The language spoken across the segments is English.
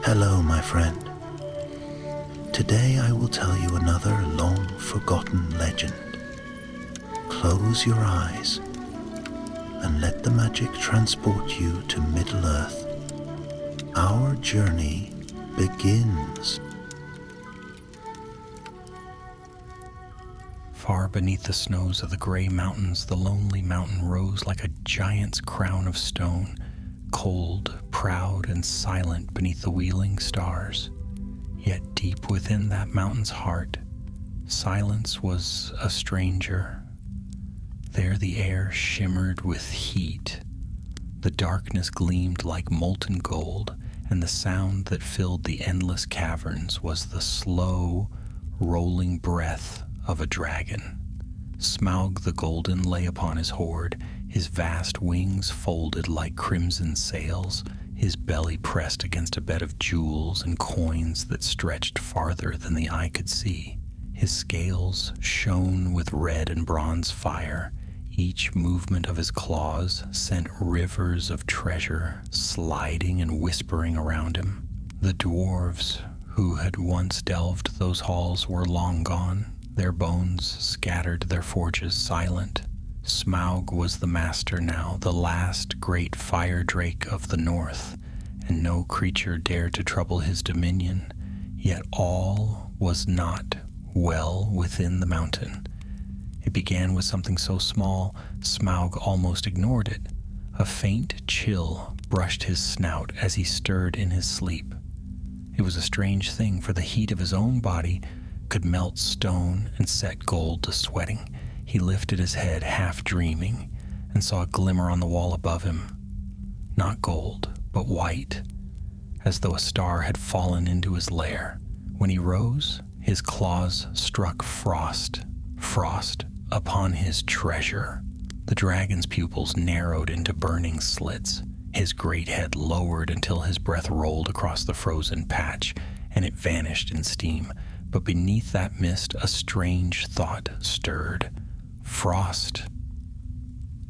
Hello, my friend. Today I will tell you another long-forgotten legend. Close your eyes and let the magic transport you to Middle-earth. Our journey begins. Far beneath the snows of the gray mountains, the lonely mountain rose like a giant's crown of stone, cold, proud, and silent beneath the wheeling stars. Yet deep within that mountain's heart, silence was a stranger. There the air shimmered with heat. The darkness gleamed like molten gold, and the sound that filled the endless caverns was the slow, rolling breath of a dragon. Smaug the Golden lay upon his hoard, his vast wings folded like crimson sails, his belly pressed against a bed of jewels and coins that stretched farther than the eye could see. His scales shone with red and bronze fire. Each movement of his claws sent rivers of treasure sliding and whispering around him. The dwarves who had once delved those halls were long gone. Their bones scattered, their forges silent. Smaug was the master now, the last great fire drake of the north, and no creature dared to trouble his dominion. Yet all was not well within the mountain. It began with something so small, Smaug almost ignored it. A faint chill brushed his snout as he stirred in his sleep. It was a strange thing, for the heat of his own body could melt stone and set gold to sweating. He lifted his head, half dreaming, and saw a glimmer on the wall above him. Not gold, but white, as though a star had fallen into his lair. When he rose, his claws struck frost upon his treasure. The dragon's pupils narrowed into burning slits. His great head lowered until his breath rolled across the frozen patch, and it vanished in steam. But beneath that mist, a strange thought stirred. Frost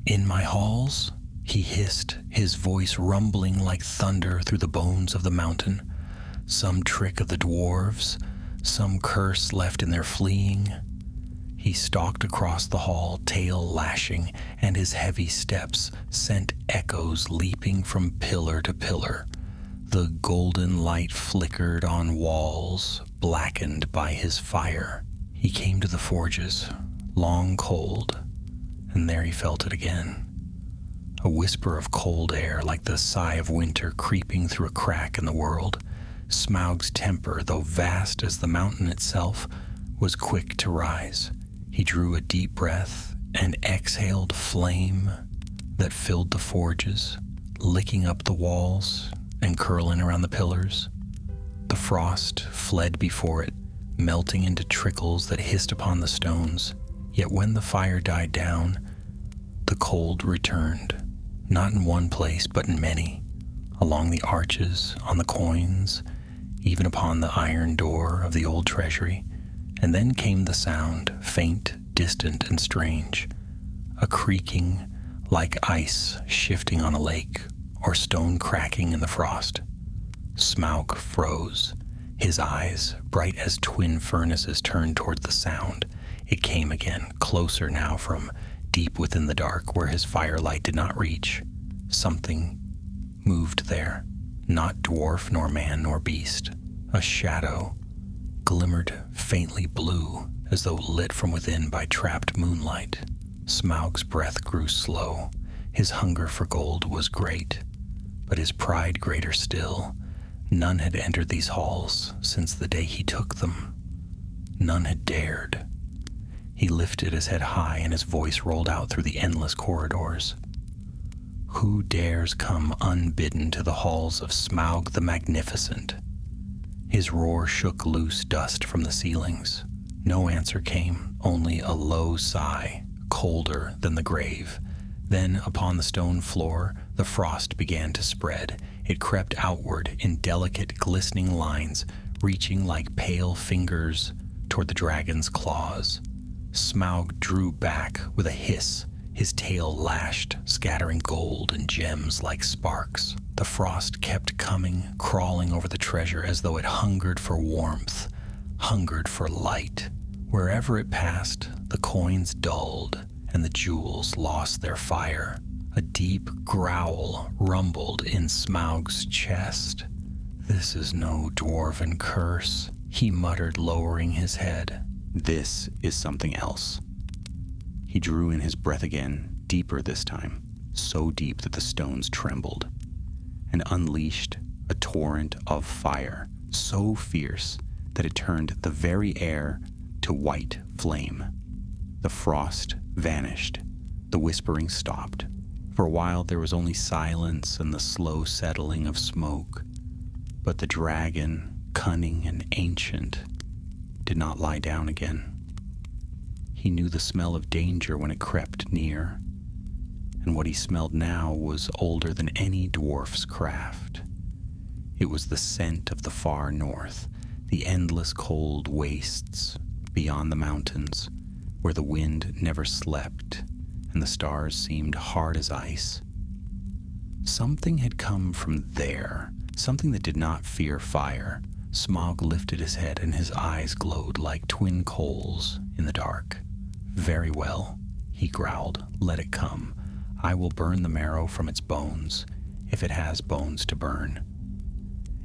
in my halls? He hissed, his voice rumbling like thunder through the bones of the mountain. Some trick of the dwarves, some curse left in their fleeing. He stalked across the hall, tail lashing, and his heavy steps sent echoes leaping from pillar to pillar. The golden light flickered on walls, blackened by his fire. He came to the forges, long cold, and there he felt it again. A whisper of cold air, like the sigh of winter creeping through a crack in the world. Smaug's temper, though vast as the mountain itself, was quick to rise. He drew a deep breath and exhaled flame that filled the forges, licking up the walls and curling around the pillars. The frost fled before it, melting into trickles that hissed upon the stones. Yet when the fire died down, the cold returned, not in one place, but in many, along the arches, on the coins, even upon the iron door of the old treasury. And then came the sound, faint, distant, and strange, a creaking like ice shifting on a lake, or stone cracking in the frost. Smaug froze. His eyes, bright as twin furnaces, turned toward the sound. It came again, closer now from deep within the dark where his firelight did not reach. Something moved there, not dwarf nor man nor beast. A shadow glimmered faintly blue, as though lit from within by trapped moonlight. Smaug's breath grew slow. His hunger for gold was great, but his pride greater still. None had entered these halls since the day he took them. None had dared. He lifted his head high, and his voice rolled out through the endless corridors. Who dares come unbidden to the halls of Smaug the Magnificent? His roar shook loose dust from the ceilings. No answer came, only a low sigh, colder than the grave. Then, upon the stone floor, the frost began to spread. It crept outward in delicate, glistening lines, reaching like pale fingers toward the dragon's claws. Smaug drew back with a hiss, His tail lashed, scattering gold and gems like sparks. The frost kept coming, crawling over the treasure as though it hungered for warmth, hungered for light. Wherever it passed, the coins dulled and the jewels lost their fire. A deep growl rumbled in Smaug's chest. "This is no dwarven curse," he muttered, lowering his head. "This is something else." He drew in his breath again, deeper this time, so deep that the stones trembled, and unleashed a torrent of fire, so fierce that it turned the very air to white flame. The frost vanished. The whispering stopped. For a while there was only silence and the slow settling of smoke. But the dragon, cunning and ancient, did not lie down again. He knew the smell of danger when it crept near, and what he smelled now was older than any dwarf's craft. It was the scent of the far north, the endless cold wastes beyond the mountains, where the wind never slept and the stars seemed hard as ice. Something had come from there, something that did not fear fire. Smaug lifted his head and his eyes glowed like twin coals in the dark. "Very well," he growled. "Let it come. I will burn the marrow from its bones, if it has bones to burn."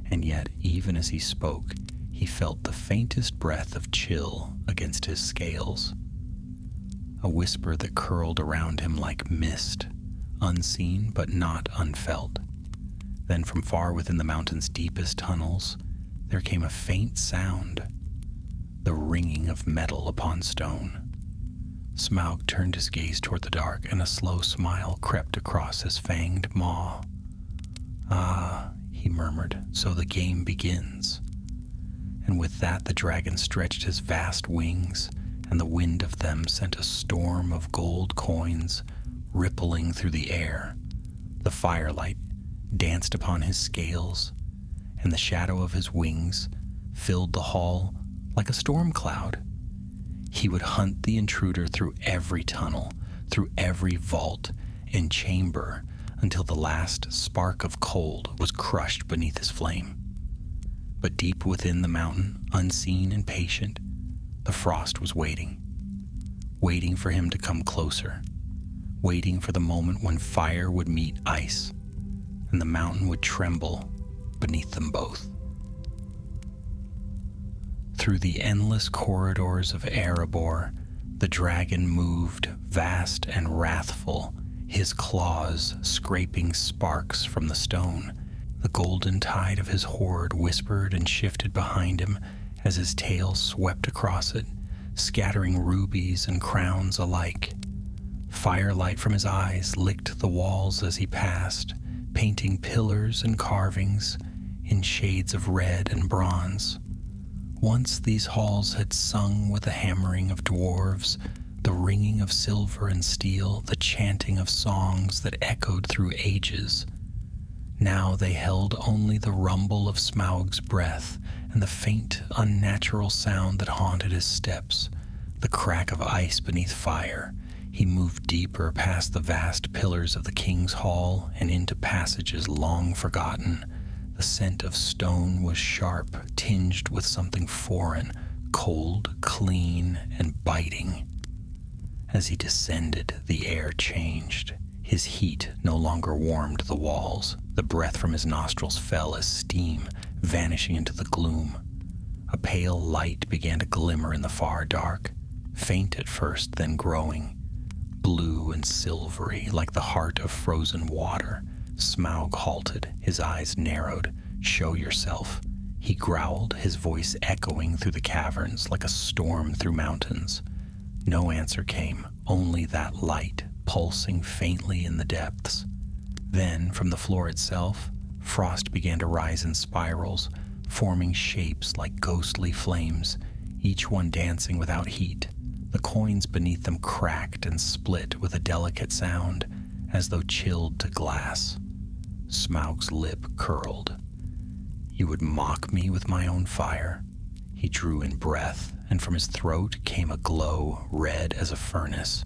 And yet, even as he spoke, he felt the faintest breath of chill against his scales. A whisper that curled around him like mist, unseen but not unfelt. Then from far within the mountain's deepest tunnels, there came a faint sound, the ringing of metal upon stone. Smaug turned his gaze toward the dark, and a slow smile crept across his fanged maw. "Ah," he murmured, "so the game begins." And with that the dragon stretched his vast wings, and the wind of them sent a storm of gold coins rippling through the air. The firelight danced upon his scales, and the shadow of his wings filled the hall like a storm cloud. He would hunt the intruder through every tunnel, through every vault and chamber, until the last spark of cold was crushed beneath his flame. But deep within the mountain, unseen and patient, the frost was waiting, waiting for him to come closer, waiting for the moment when fire would meet ice, and the mountain would tremble beneath them both. Through the endless corridors of Erebor, the dragon moved, vast and wrathful, his claws scraping sparks from the stone. The golden tide of his hoard whispered and shifted behind him as his tail swept across it, scattering rubies and crowns alike. Firelight from his eyes licked the walls as he passed, painting pillars and carvings in shades of red and bronze. Once these halls had sung with the hammering of dwarves, the ringing of silver and steel, the chanting of songs that echoed through ages. Now they held only the rumble of Smaug's breath and the faint, unnatural sound that haunted his steps, the crack of ice beneath fire. He moved deeper past the vast pillars of the king's hall and into passages long forgotten. The scent of stone was sharp, tinged with something foreign, cold, clean, and biting. As he descended, the air changed. His heat no longer warmed the walls. The breath from his nostrils fell as steam, vanishing into the gloom. A pale light began to glimmer in the far dark, faint at first, then growing, blue and silvery like the heart of frozen water. Smaug halted, his eyes narrowed. "Show yourself," he growled, his voice echoing through the caverns like a storm through mountains. No answer came, only that light pulsing faintly in the depths. Then, from the floor itself, frost began to rise in spirals, forming shapes like ghostly flames, each one dancing without heat. The coins beneath them cracked and split with a delicate sound, as though chilled to glass. Smaug's lip curled. "You would mock me with my own fire?" He drew in breath, and from his throat came a glow red as a furnace.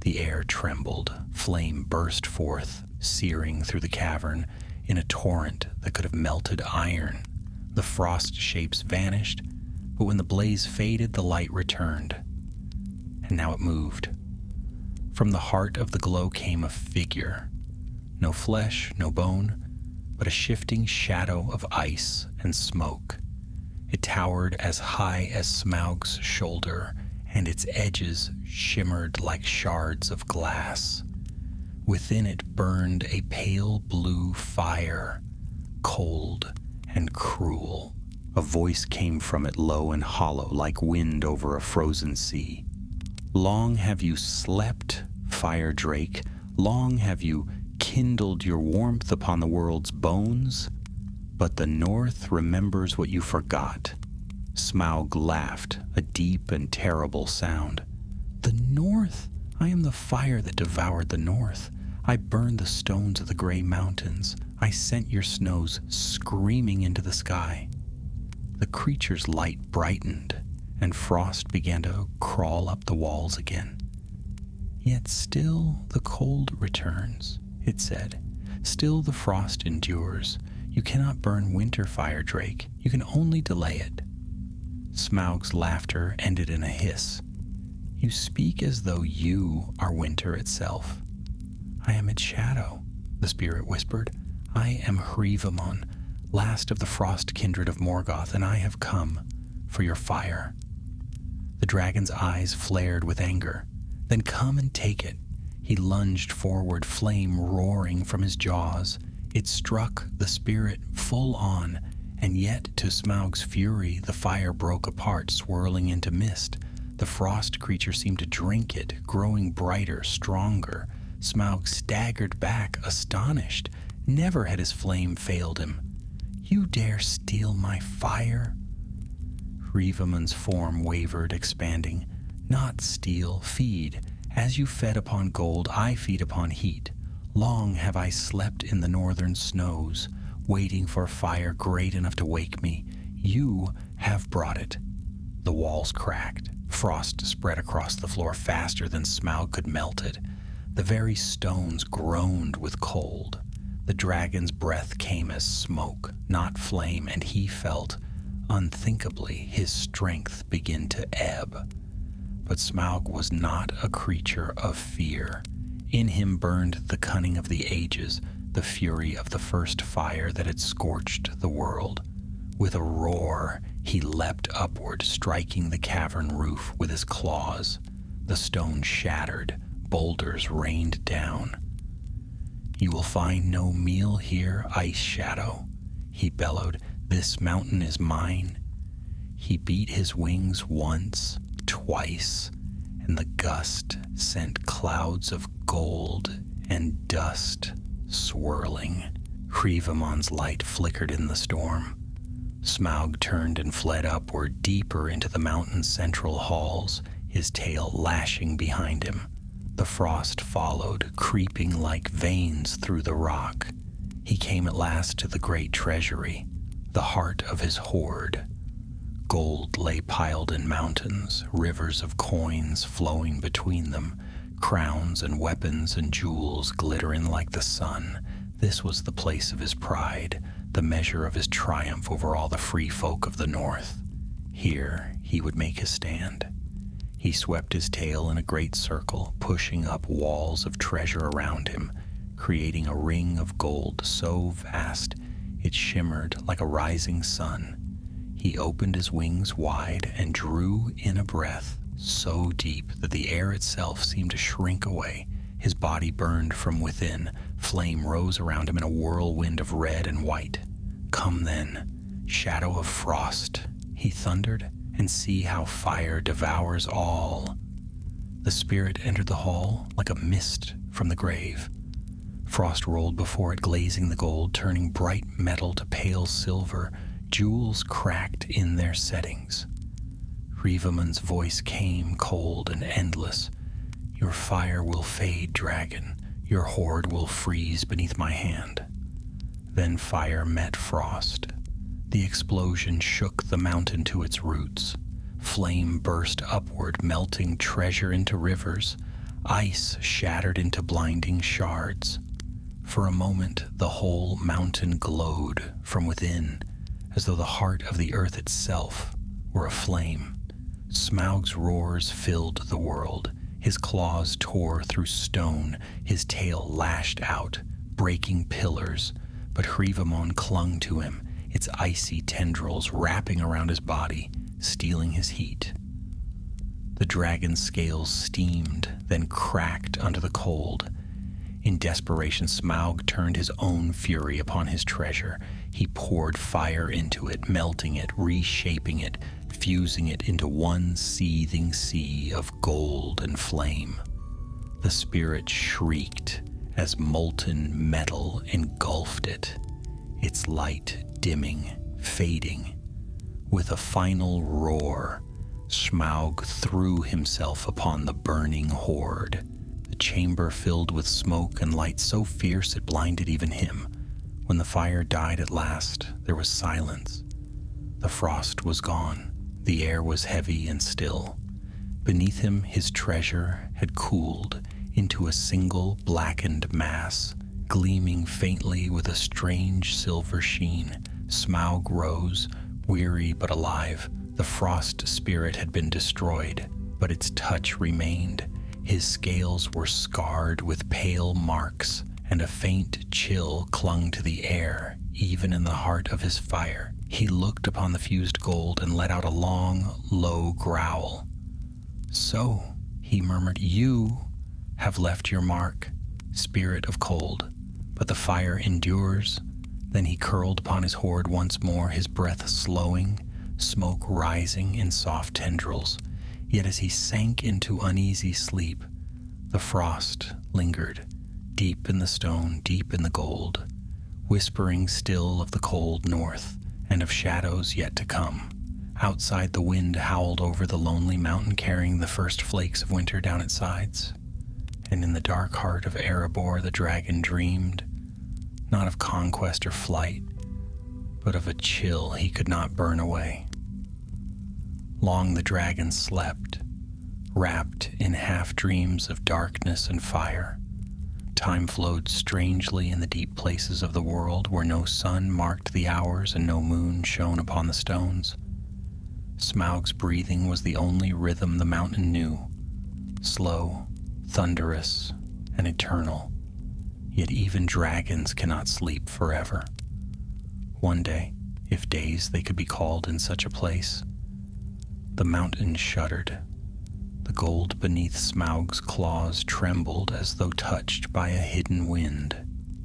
The air trembled, flame burst forth, searing through the cavern in a torrent that could have melted iron. The frost shapes vanished, but when the blaze faded, the light returned. And now it moved. From the heart of the glow came a figure. No flesh, no bone, but a shifting shadow of ice and smoke. It towered as high as Smaug's shoulder, and its edges shimmered like shards of glass. Within it burned a pale blue fire, cold and cruel. A voice came from it low and hollow like wind over a frozen sea. Long have you slept, fire drake, long have you kindled your warmth upon the world's bones, but the north remembers what you forgot. Smaug laughed, a deep and terrible sound. The north? I am the fire that devoured the north. I burned the stones of the gray mountains. I sent your snows screaming into the sky. The creature's light brightened, and frost began to crawl up the walls again. Yet still the cold returns, it said. Still the frost endures. You cannot burn winter, fire drake. You can only delay it. Smaug's laughter ended in a hiss. You speak as though you are winter itself. I am its shadow, the spirit whispered. I am Hrivamon, last of the frost kindred of Morgoth, and I have come for your fire. The dragon's eyes flared with anger. Then come and take it. He lunged forward, flame roaring from his jaws. It struck the spirit full on, and yet to Smaug's fury, the fire broke apart, swirling into mist. The frost creature seemed to drink it, growing brighter, stronger. Smaug staggered back, astonished. Never had his flame failed him. You dare steal my fire? Hrivamon's form wavered, expanding. Not steal, feed. As you fed upon gold, I feed upon heat. Long have I slept in the northern snows, waiting for fire great enough to wake me. You have brought it. The walls cracked. Frost spread across the floor faster than Smaug could melt it. The very stones groaned with cold. The dragon's breath came as smoke, not flame, and he felt, unthinkably, his strength begin to ebb. But Smaug was not a creature of fear. In him burned the cunning of the ages, the fury of the first fire that had scorched the world. With a roar, he leapt upward, striking the cavern roof with his claws. The stone shattered, boulders rained down. You will find no meal here, Ice Shadow, he bellowed. This mountain is mine. He beat his wings once, twice, and the gust sent clouds of gold and dust swirling. Hrivamon's light flickered in the storm. Smaug turned and fled upward, deeper into the mountain's central halls, his tail lashing behind him. The frost followed, creeping like veins through the rock. He came at last to the great treasury, the heart of his hoard. Gold lay piled in mountains, rivers of coins flowing between them, crowns and weapons and jewels glittering like the sun. This was the place of his pride, the measure of his triumph over all the free folk of the north. Here he would make his stand. He swept his tail in a great circle, pushing up walls of treasure around him, creating a ring of gold so vast it shimmered like a rising sun. He opened his wings wide and drew in a breath so deep that the air itself seemed to shrink away. His body burned from within. Flame rose around him in a whirlwind of red and white. Come then, shadow of frost, he thundered, and see how fire devours all. The spirit entered the hall like a mist from the grave. Frost rolled before it, glazing the gold, turning bright metal to pale silver. Jewels cracked in their settings. Hrivamon's voice came cold and endless. Your fire will fade, dragon. Your hoard will freeze beneath my hand. Then fire met frost. The explosion shook the mountain to its roots. Flame burst upward, melting treasure into rivers. Ice shattered into blinding shards. For a moment, the whole mountain glowed from within, as though the heart of the earth itself were aflame. Smaug's roars filled the world. His claws tore through stone, his tail lashed out, breaking pillars, but Hrivamon clung to him, its icy tendrils wrapping around his body, stealing his heat. The dragon's scales steamed, then cracked under the cold. In desperation, Smaug turned his own fury upon his treasure. He poured fire into it, melting it, reshaping it, fusing it into one seething sea of gold and flame. The spirit shrieked as molten metal engulfed it, its light dimming, fading. With a final roar, Smaug threw himself upon the burning horde. The chamber filled with smoke and light so fierce it blinded even him. When the fire died at last, there was silence. The frost was gone. The air was heavy and still. Beneath him, his treasure had cooled into a single blackened mass, gleaming faintly with a strange silver sheen. Smaug rose, weary but alive. The frost spirit had been destroyed, but its touch remained. His scales were scarred with pale marks, and a faint chill clung to the air, even in the heart of his fire. He looked upon the fused gold and let out a long, low growl. "So," he murmured, "you have left your mark, spirit of cold, but the fire endures." Then he curled upon his hoard once more, his breath slowing, smoke rising in soft tendrils. Yet as he sank into uneasy sleep, the frost lingered, deep in the stone, deep in the gold, whispering still of the cold north and of shadows yet to come. Outside, the wind howled over the lonely mountain, carrying the first flakes of winter down its sides. And in the dark heart of Erebor, the dragon dreamed, not of conquest or flight, but of a chill he could not burn away. Long the dragon slept, wrapped in half-dreams of darkness and fire. Time flowed strangely in the deep places of the world, where no sun marked the hours and no moon shone upon the stones. Smaug's breathing was the only rhythm the mountain knew, slow, thunderous, and eternal. Yet even dragons cannot sleep forever. One day, if days they could be called in such a place, the mountain shuddered. The gold beneath Smaug's claws trembled as though touched by a hidden wind.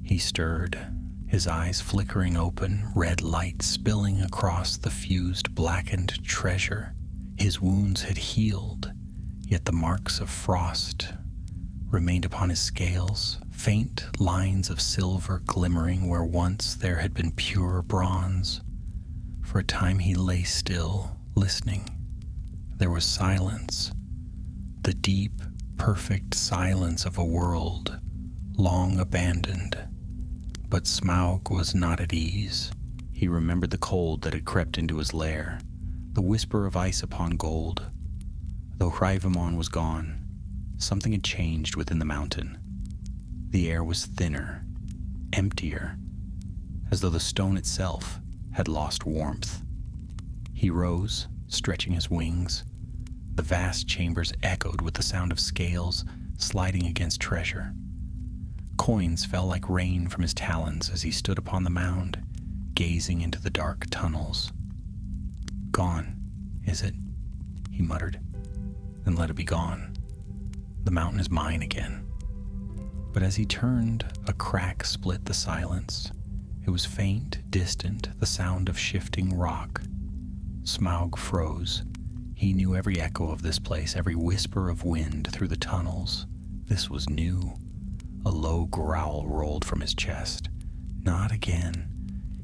He stirred, his eyes flickering open, red light spilling across the fused, blackened treasure. His wounds had healed, yet the marks of frost remained upon his scales, faint lines of silver glimmering where once there had been pure bronze. For a time he lay still, listening. There was silence, the deep, perfect silence of a world long abandoned. But Smaug was not at ease. He remembered the cold that had crept into his lair, the whisper of ice upon gold. Though Hrivamon was gone, something had changed within the mountain. The air was thinner, emptier, as though the stone itself had lost warmth. He rose, stretching his wings. The vast chambers echoed with the sound of scales sliding against treasure. Coins fell like rain from his talons as he stood upon the mound, gazing into the dark tunnels. "Gone, is it?" he muttered. "Then let it be gone. The mountain is mine again." But as he turned, a crack split the silence. It was faint, distant, the sound of shifting rock. Smaug froze. He knew every echo of this place, every whisper of wind through the tunnels. This was new. A low growl rolled from his chest. Not again.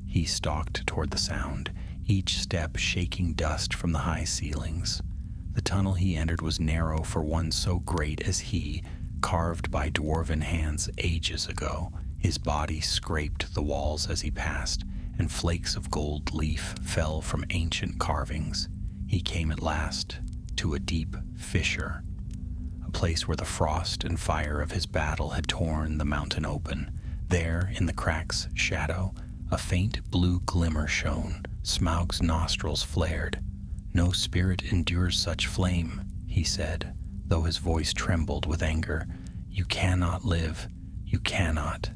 He stalked toward the sound, each step shaking dust from the high ceilings. The tunnel he entered was narrow for one so great as he, carved by dwarven hands ages ago. His body scraped the walls as he passed, and flakes of gold leaf fell from ancient carvings. He came at last to a deep fissure. A place where the frost and fire of his battle had torn the mountain open. There, in the crack's shadow, a faint blue glimmer shone. Smaug's nostrils flared. "No spirit endures such flame," he said, though his voice trembled with anger. "You cannot live. You cannot."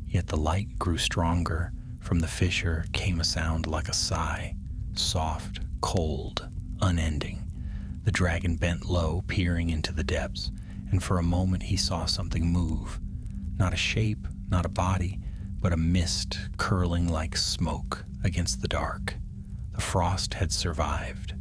Yet the light grew stronger. From the fissure came a sound like a sigh, soft, cold, unending. The dragon bent low, peering into the depths, and for a moment he saw something move. Not a shape, not a body, but a mist curling like smoke against the dark. The frost had survived.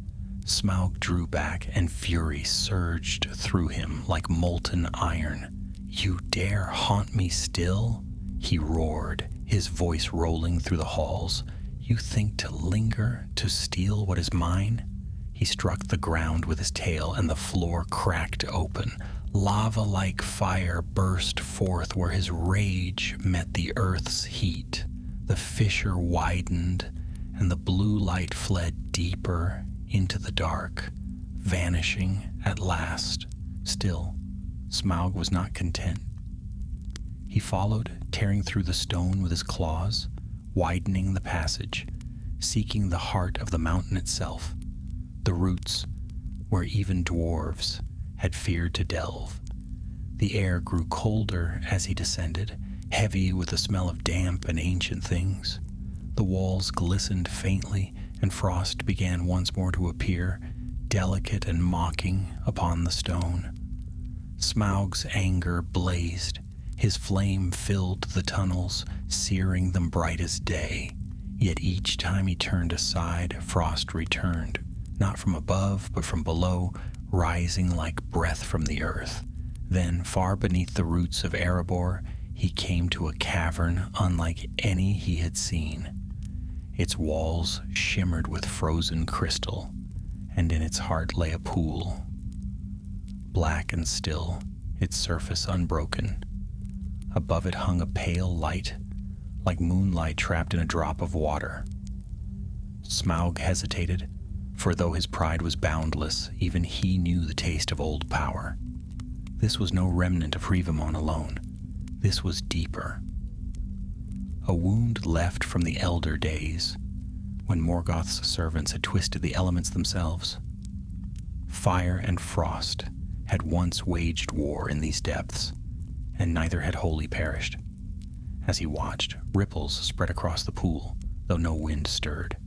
Smaug drew back, and fury surged through him like molten iron. "You dare haunt me still?" he roared, his voice rolling through the halls. "You think to linger, to steal what is mine?" He struck the ground with his tail, and the floor cracked open. Lava-like fire burst forth where his rage met the earth's heat. The fissure widened, and the blue light fled deeper into the dark, vanishing at last. Still, Smaug was not content. He followed, tearing through the stone with his claws, widening the passage, seeking the heart of the mountain itself, the roots where even dwarves had feared to delve. The air grew colder as he descended, heavy with the smell of damp and ancient things. The walls glistened faintly, and frost began once more to appear, delicate and mocking upon the stone. Smaug's anger blazed. His flame filled the tunnels, searing them bright as day. Yet each time he turned aside, frost returned, not from above, but from below, rising like breath from the earth. Then, far beneath the roots of Erebor, he came to a cavern unlike any he had seen. Its walls shimmered with frozen crystal, and in its heart lay a pool. Black and still, its surface unbroken. Above it hung a pale light, like moonlight trapped in a drop of water. Smaug hesitated, for though his pride was boundless, even he knew the taste of old power. This was no remnant of Rivamon alone. This was deeper. A wound left from the elder days, when Morgoth's servants had twisted the elements themselves. Fire and frost had once waged war in these depths, and neither had wholly perished. As he watched, ripples spread across the pool, though no wind stirred.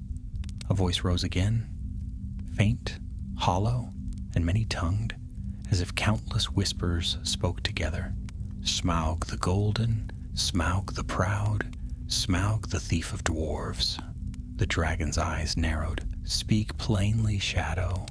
A voice rose again, faint, hollow, and many-tongued, as if countless whispers spoke together. "Smaug the Golden, Smaug the Proud, Smaug the Thief of Dwarves." The dragon's eyes narrowed. "Speak plainly, Shadow."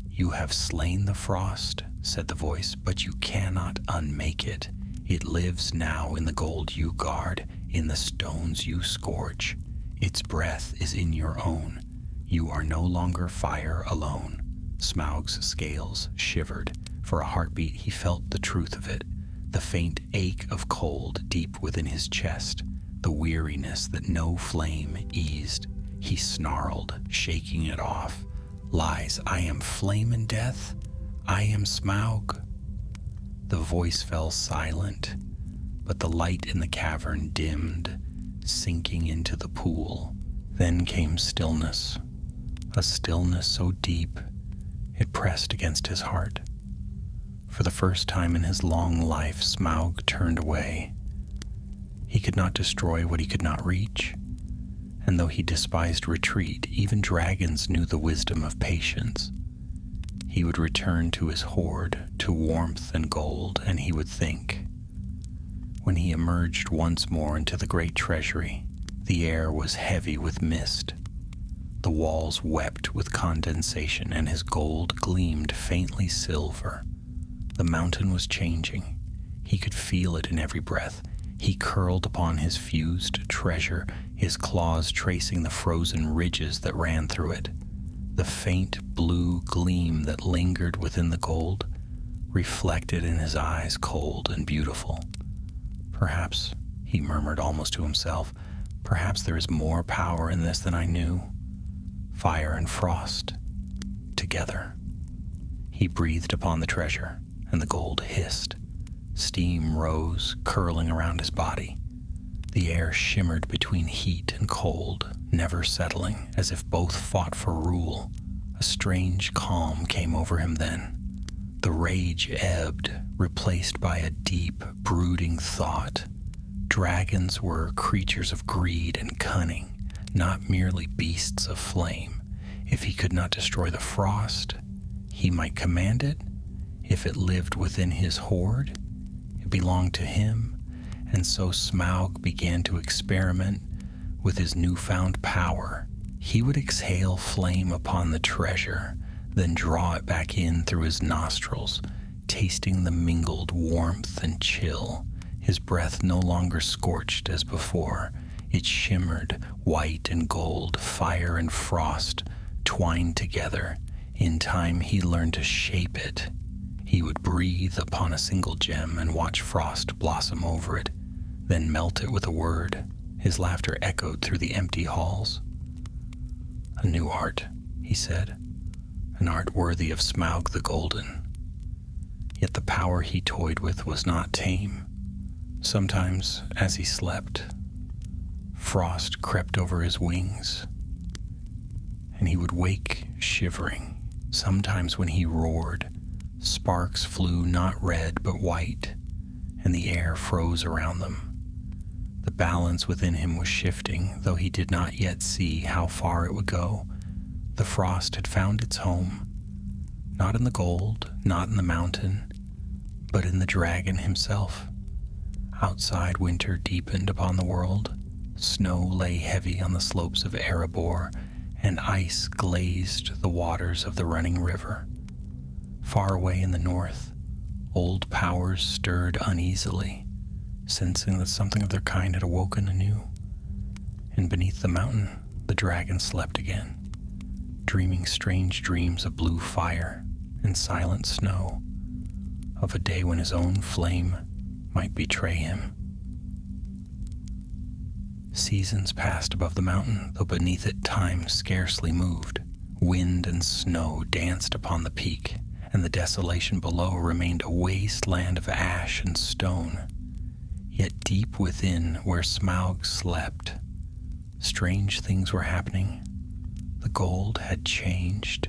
"You have slain the frost," said the voice, "but you cannot unmake it. It lives now in the gold you guard, in the stones you scorch. Its breath is in your own. You are no longer fire alone." Smaug's scales shivered. For a heartbeat he felt the truth of it, the faint ache of cold deep within his chest, the weariness that no flame eased. He snarled, shaking it off. "Lies, I am flame and death. I am Smaug." The voice fell silent, but the light in the cavern dimmed, sinking into the pool. Then came stillness, a stillness so deep it pressed against his heart. For the first time in his long life, Smaug turned away. He could not destroy what he could not reach, and though he despised retreat, even dragons knew the wisdom of patience. He would return to his hoard, to warmth and gold, and he would think. When he emerged once more into the great treasury, the air was heavy with mist. The walls wept with condensation, and his gold gleamed faintly silver. The mountain was changing. He could feel it in every breath. He curled upon his fused treasure, his claws tracing the frozen ridges that ran through it. The faint blue gleam that lingered within the gold reflected in his eyes, cold and beautiful. "Perhaps," he murmured almost to himself, "perhaps there is more power in this than I knew. Fire and frost, together." He breathed upon the treasure, and the gold hissed. Steam rose, curling around his body. The air shimmered between heat and cold, never settling, as if both fought for rule. A strange calm came over him then. The rage ebbed, replaced by a deep, brooding thought. Dragons were creatures of greed and cunning, not merely beasts of flame. If he could not destroy the frost, he might command it. If it lived within his hoard, it belonged to him. And so Smaug began to experiment with his newfound power. He would exhale flame upon the treasure, then draw it back in through his nostrils, tasting the mingled warmth and chill. His breath no longer scorched as before. It shimmered, white and gold, fire and frost, twined together. In time he learned to shape it. He would breathe upon a single gem and watch frost blossom over it, then melt it with a word. His laughter echoed through the empty halls. "A new art," he said. "An art worthy of Smaug the Golden." Yet the power he toyed with was not tame. Sometimes, as he slept, frost crept over his wings, and he would wake shivering. Sometimes when he roared, sparks flew not red but white, and the air froze around them. The balance within him was shifting, though he did not yet see how far it would go. The frost had found its home, not in the gold, not in the mountain, but in the dragon himself. Outside, winter deepened upon the world. Snow lay heavy on the slopes of Erebor, and ice glazed the waters of the running river. Far away in the north, old powers stirred uneasily, sensing that something of their kind had awoken anew. And beneath the mountain, the dragon slept again, dreaming strange dreams of blue fire and silent snow, of a day when his own flame might betray him. Seasons passed above the mountain, though beneath it time scarcely moved. Wind and snow danced upon the peak, and the desolation below remained a wasteland of ash and stone. Yet deep within, where Smaug slept, strange things were happening. The gold had changed.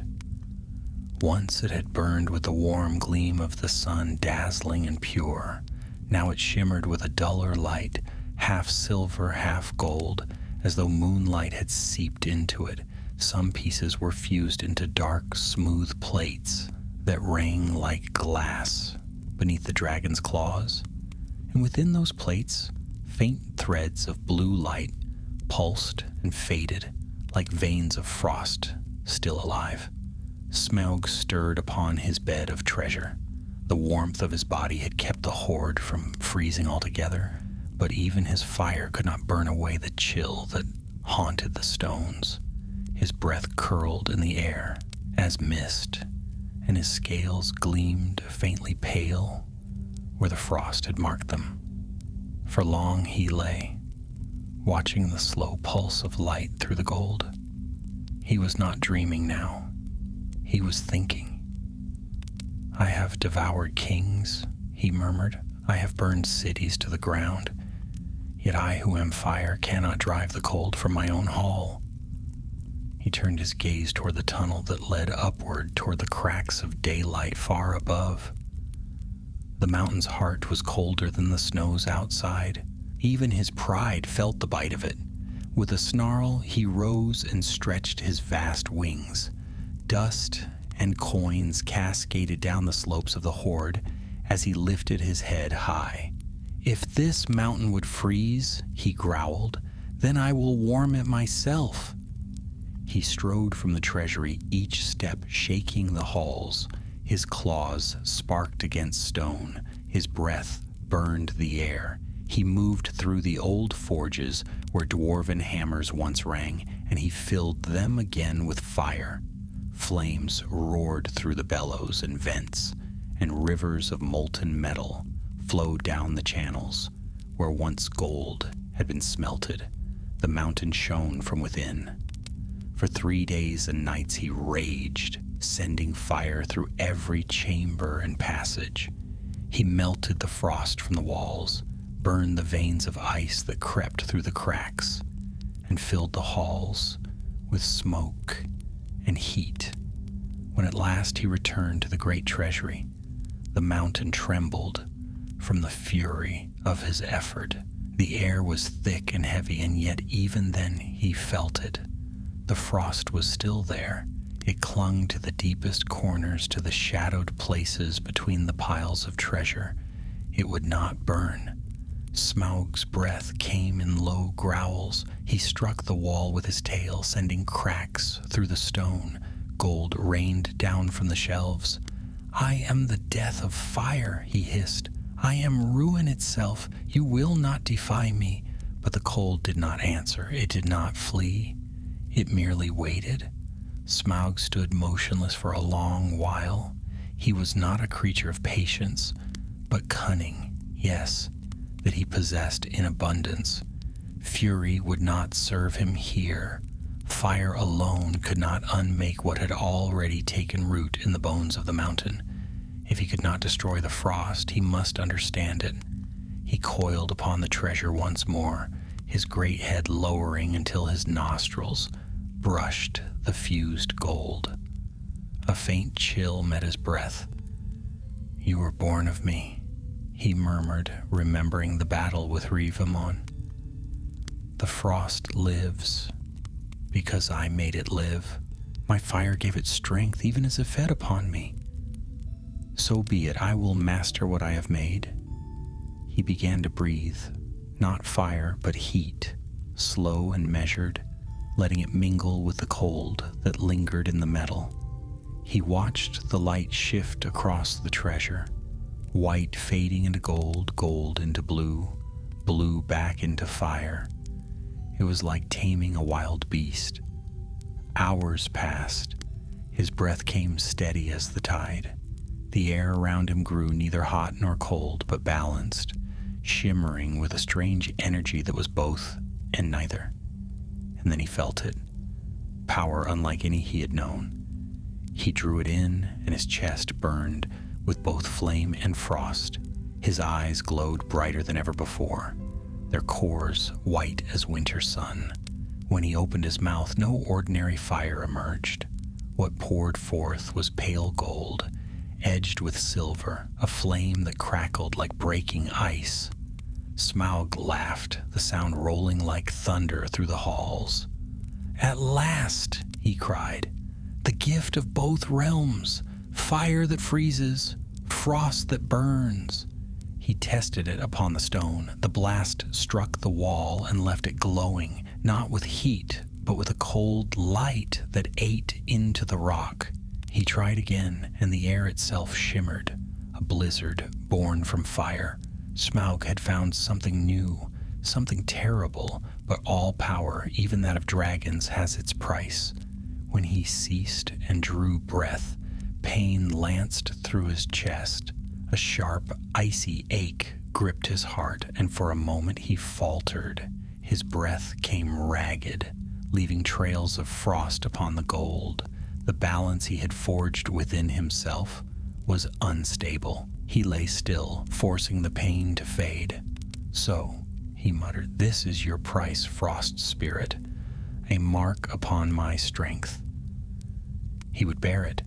Once it had burned with the warm gleam of the sun, dazzling and pure. Now it shimmered with a duller light, half silver, half gold, as though moonlight had seeped into it. Some pieces were fused into dark, smooth plates that rang like glass beneath the dragon's claws. And within those plates, faint threads of blue light pulsed and faded like veins of frost still alive. Smaug stirred upon his bed of treasure. The warmth of his body had kept the hoard from freezing altogether, but even his fire could not burn away the chill that haunted the stones. His breath curled in the air as mist, and his scales gleamed faintly pale where the frost had marked them. For long he lay, watching the slow pulse of light through the gold. He was not dreaming now. He was thinking. "I have devoured kings," he murmured. "I have burned cities to the ground. Yet I who am fire cannot drive the cold from my own hall." He turned his gaze toward the tunnel that led upward toward the cracks of daylight far above. The mountain's heart was colder than the snows outside. Even his pride felt the bite of it. With a snarl, he rose and stretched his vast wings. Dust and coins cascaded down the slopes of the hoard as he lifted his head high. "If this mountain would freeze," he growled, "then I will warm it myself." He strode from the treasury, each step shaking the halls. His claws sparked against stone. His breath burned the air. He moved through the old forges where dwarven hammers once rang, and he filled them again with fire. Flames roared through the bellows and vents, and rivers of molten metal flowed down the channels where once gold had been smelted. The mountain shone from within. For 3 days and nights he raged, sending fire through every chamber and passage. He melted the frost from the walls, burned the veins of ice that crept through the cracks, and filled the halls with smoke and heat. When at last he returned to the great treasury, the mountain trembled from the fury of his effort. The air was thick and heavy, and yet even then he felt it. The frost was still there. It clung to the deepest corners, to the shadowed places between the piles of treasure. It would not burn. Smaug's breath came in low growls. He struck the wall with his tail, sending cracks through the stone. Gold rained down from the shelves. "I am the death of fire," he hissed. "I am ruin itself. You will not defy me." But the cold did not answer. It did not flee. It merely waited. Smaug stood motionless for a long while. He was not a creature of patience, but cunning, yes, that he possessed in abundance. Fury would not serve him here. Fire alone could not unmake what had already taken root in the bones of the mountain. If he could not destroy the frost, he must understand it. He coiled upon the treasure once more, his great head lowering until his nostrils brushed the fused gold. A faint chill met his breath. "You were born of me," he murmured, remembering the battle with Rivamon. "The frost lives because I made it live. My fire gave it strength even as it fed upon me. So be it, I will master what I have made." He began to breathe, not fire, but heat, slow and measured, letting it mingle with the cold that lingered in the metal. He watched the light shift across the treasure, white fading into gold, gold into blue, blue back into fire. It was like taming a wild beast. Hours passed. His breath came steady as the tide. The air around him grew neither hot nor cold, but balanced, shimmering with a strange energy that was both and neither. And then he felt it, power unlike any he had known. He drew it in, and his chest burned with both flame and frost. His eyes glowed brighter than ever before, their cores white as winter sun. When he opened his mouth, no ordinary fire emerged. What poured forth was pale gold, edged with silver, a flame that crackled like breaking ice. Smaug laughed, the sound rolling like thunder through the halls. "At last," he cried, "the gift of both realms, fire that freezes, frost that burns." He tested it upon the stone. The blast struck the wall and left it glowing, not with heat, but with a cold light that ate into the rock. He tried again, and the air itself shimmered, a blizzard born from fire. Smaug had found something new, something terrible, but all power, even that of dragons, has its price. When he ceased and drew breath, pain lanced through his chest. A sharp, icy ache gripped his heart, and for a moment he faltered. His breath came ragged, leaving trails of frost upon the gold. The balance he had forged within himself was unstable. He lay still, forcing the pain to fade. "So," he muttered, "this is your price, frost spirit, a mark upon my strength." He would bear it.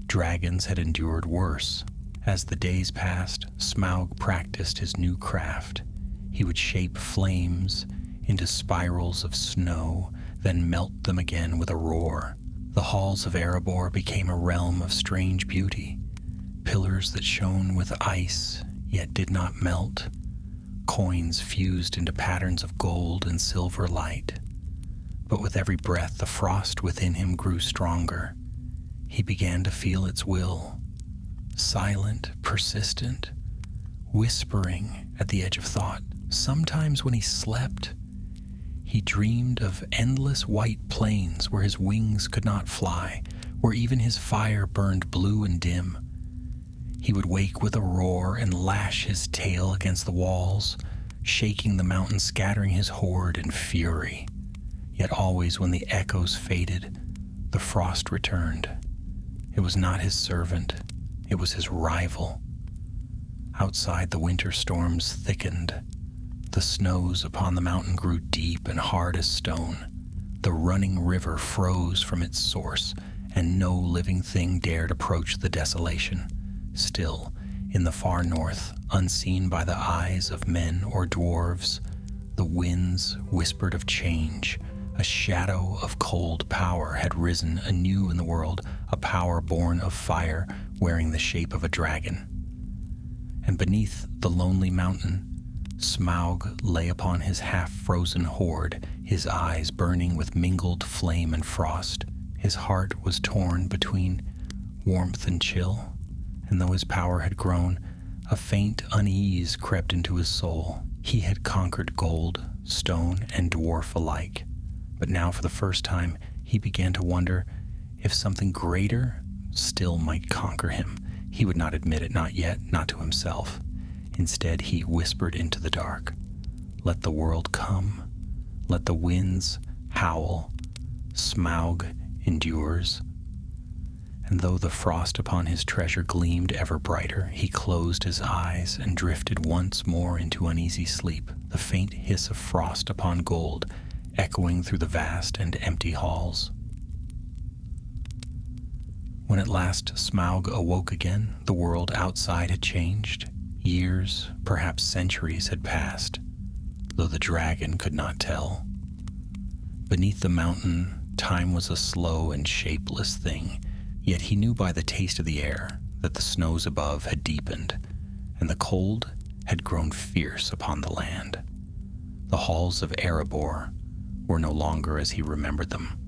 Dragons had endured worse. As the days passed, Smaug practiced his new craft. He would shape flames into spirals of snow, then melt them again with a roar. The halls of Erebor became a realm of strange beauty. Pillars that shone with ice, yet did not melt. Coins fused into patterns of gold and silver light. But with every breath, the frost within him grew stronger. He began to feel its will, silent, persistent, whispering at the edge of thought. Sometimes when he slept, he dreamed of endless white plains where his wings could not fly, where even his fire burned blue and dim. He would wake with a roar and lash his tail against the walls, shaking the mountain, scattering his horde in fury. Yet always when the echoes faded, the frost returned. It was not his servant, it was his rival. Outside, the winter storms thickened. The snows upon the mountain grew deep and hard as stone. The running river froze from its source, and no living thing dared approach the desolation. Still, in the far north, unseen by the eyes of men or dwarves, the winds whispered of change. A shadow of cold power had risen anew in the world, a power born of fire, wearing the shape of a dragon. And beneath the lonely mountain, Smaug lay upon his half-frozen hoard, his eyes burning with mingled flame and frost. His heart was torn between warmth and chill, and though his power had grown, a faint unease crept into his soul. He had conquered gold, stone, and dwarf alike, but now for the first time he began to wonder if something greater still might conquer him. He would not admit it, not yet, not to himself. Instead, he whispered into the dark, "Let the world come, let the winds howl, Smaug endures." And though the frost upon his treasure gleamed ever brighter, he closed his eyes and drifted once more into uneasy sleep, the faint hiss of frost upon gold echoing through the vast and empty halls. When at last Smaug awoke again, the world outside had changed. Years, perhaps centuries, had passed, though the dragon could not tell. Beneath the mountain, time was a slow and shapeless thing, yet he knew by the taste of the air that the snows above had deepened, and the cold had grown fierce upon the land. The halls of Erebor were no longer as he remembered them.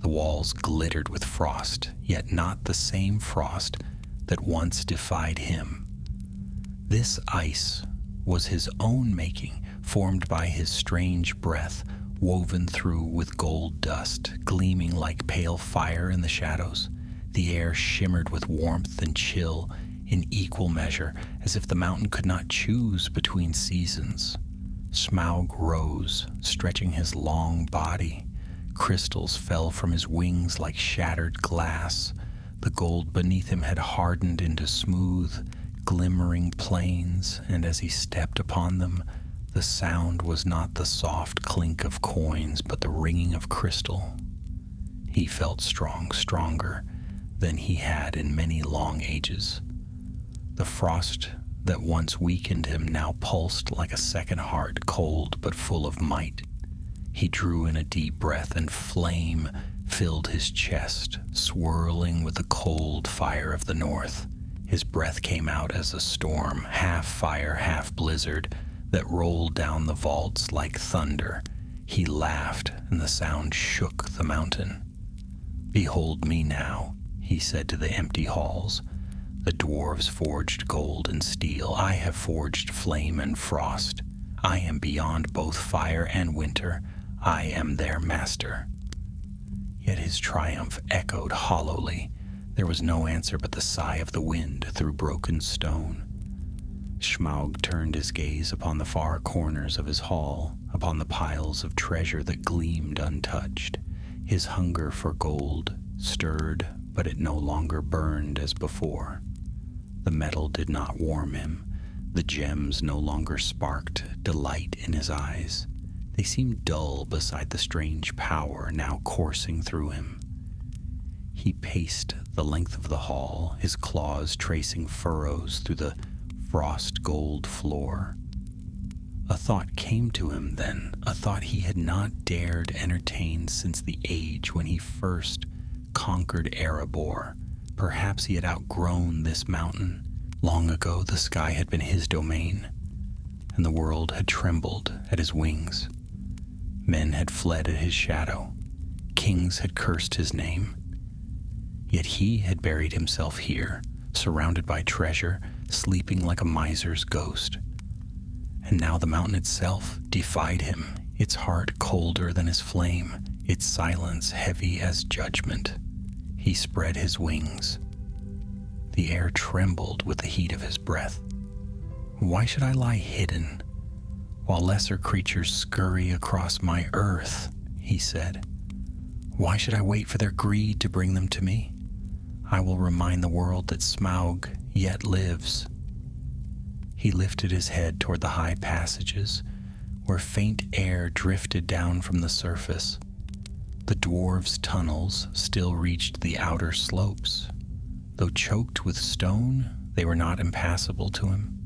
The walls glittered with frost, yet not the same frost that once defied him. This ice was his own making, formed by his strange breath, woven through with gold dust, gleaming like pale fire in the shadows. The air shimmered with warmth and chill in equal measure, as if the mountain could not choose between seasons. Smaug rose, stretching his long body. Crystals fell from his wings like shattered glass. The gold beneath him had hardened into smooth, glimmering plains, and as he stepped upon them, the sound was not the soft clink of coins, but the ringing of crystal. He felt strong, stronger than he had in many long ages. The frost that once weakened him now pulsed like a second heart, cold but full of might. He drew in a deep breath, and flame filled his chest, swirling with the cold fire of the north. His breath came out as a storm, half fire, half blizzard, that rolled down the vaults like thunder. He laughed, and the sound shook the mountain. "Behold me now," he said to the empty halls. "The dwarves forged gold and steel. I have forged flame and frost. I am beyond both fire and winter. I am their master." Yet his triumph echoed hollowly. There was no answer but the sigh of the wind through broken stone. Smaug turned his gaze upon the far corners of his hall, upon the piles of treasure that gleamed untouched. His hunger for gold stirred, but it no longer burned as before. The metal did not warm him. The gems no longer sparked delight in his eyes. They seemed dull beside the strange power now coursing through him. He paced the length of the hall, his claws tracing furrows through the frost-gold floor. A thought came to him then, a thought he had not dared entertain since the age when he first conquered Erebor. Perhaps he had outgrown this mountain. Long ago the sky had been his domain, and the world had trembled at his wings. Men had fled at his shadow. Kings had cursed his name. Yet he had buried himself here, surrounded by treasure, sleeping like a miser's ghost. And now the mountain itself defied him, its heart colder than his flame, its silence heavy as judgment. He spread his wings. The air trembled with the heat of his breath. Why should I lie hidden while lesser creatures scurry across my earth? He said. Why should I wait for their greed to bring them to me? I will remind the world that Smaug yet lives." He lifted his head toward the high passages, where faint air drifted down from the surface. The dwarves' tunnels still reached the outer slopes. Though choked with stone, they were not impassable to him.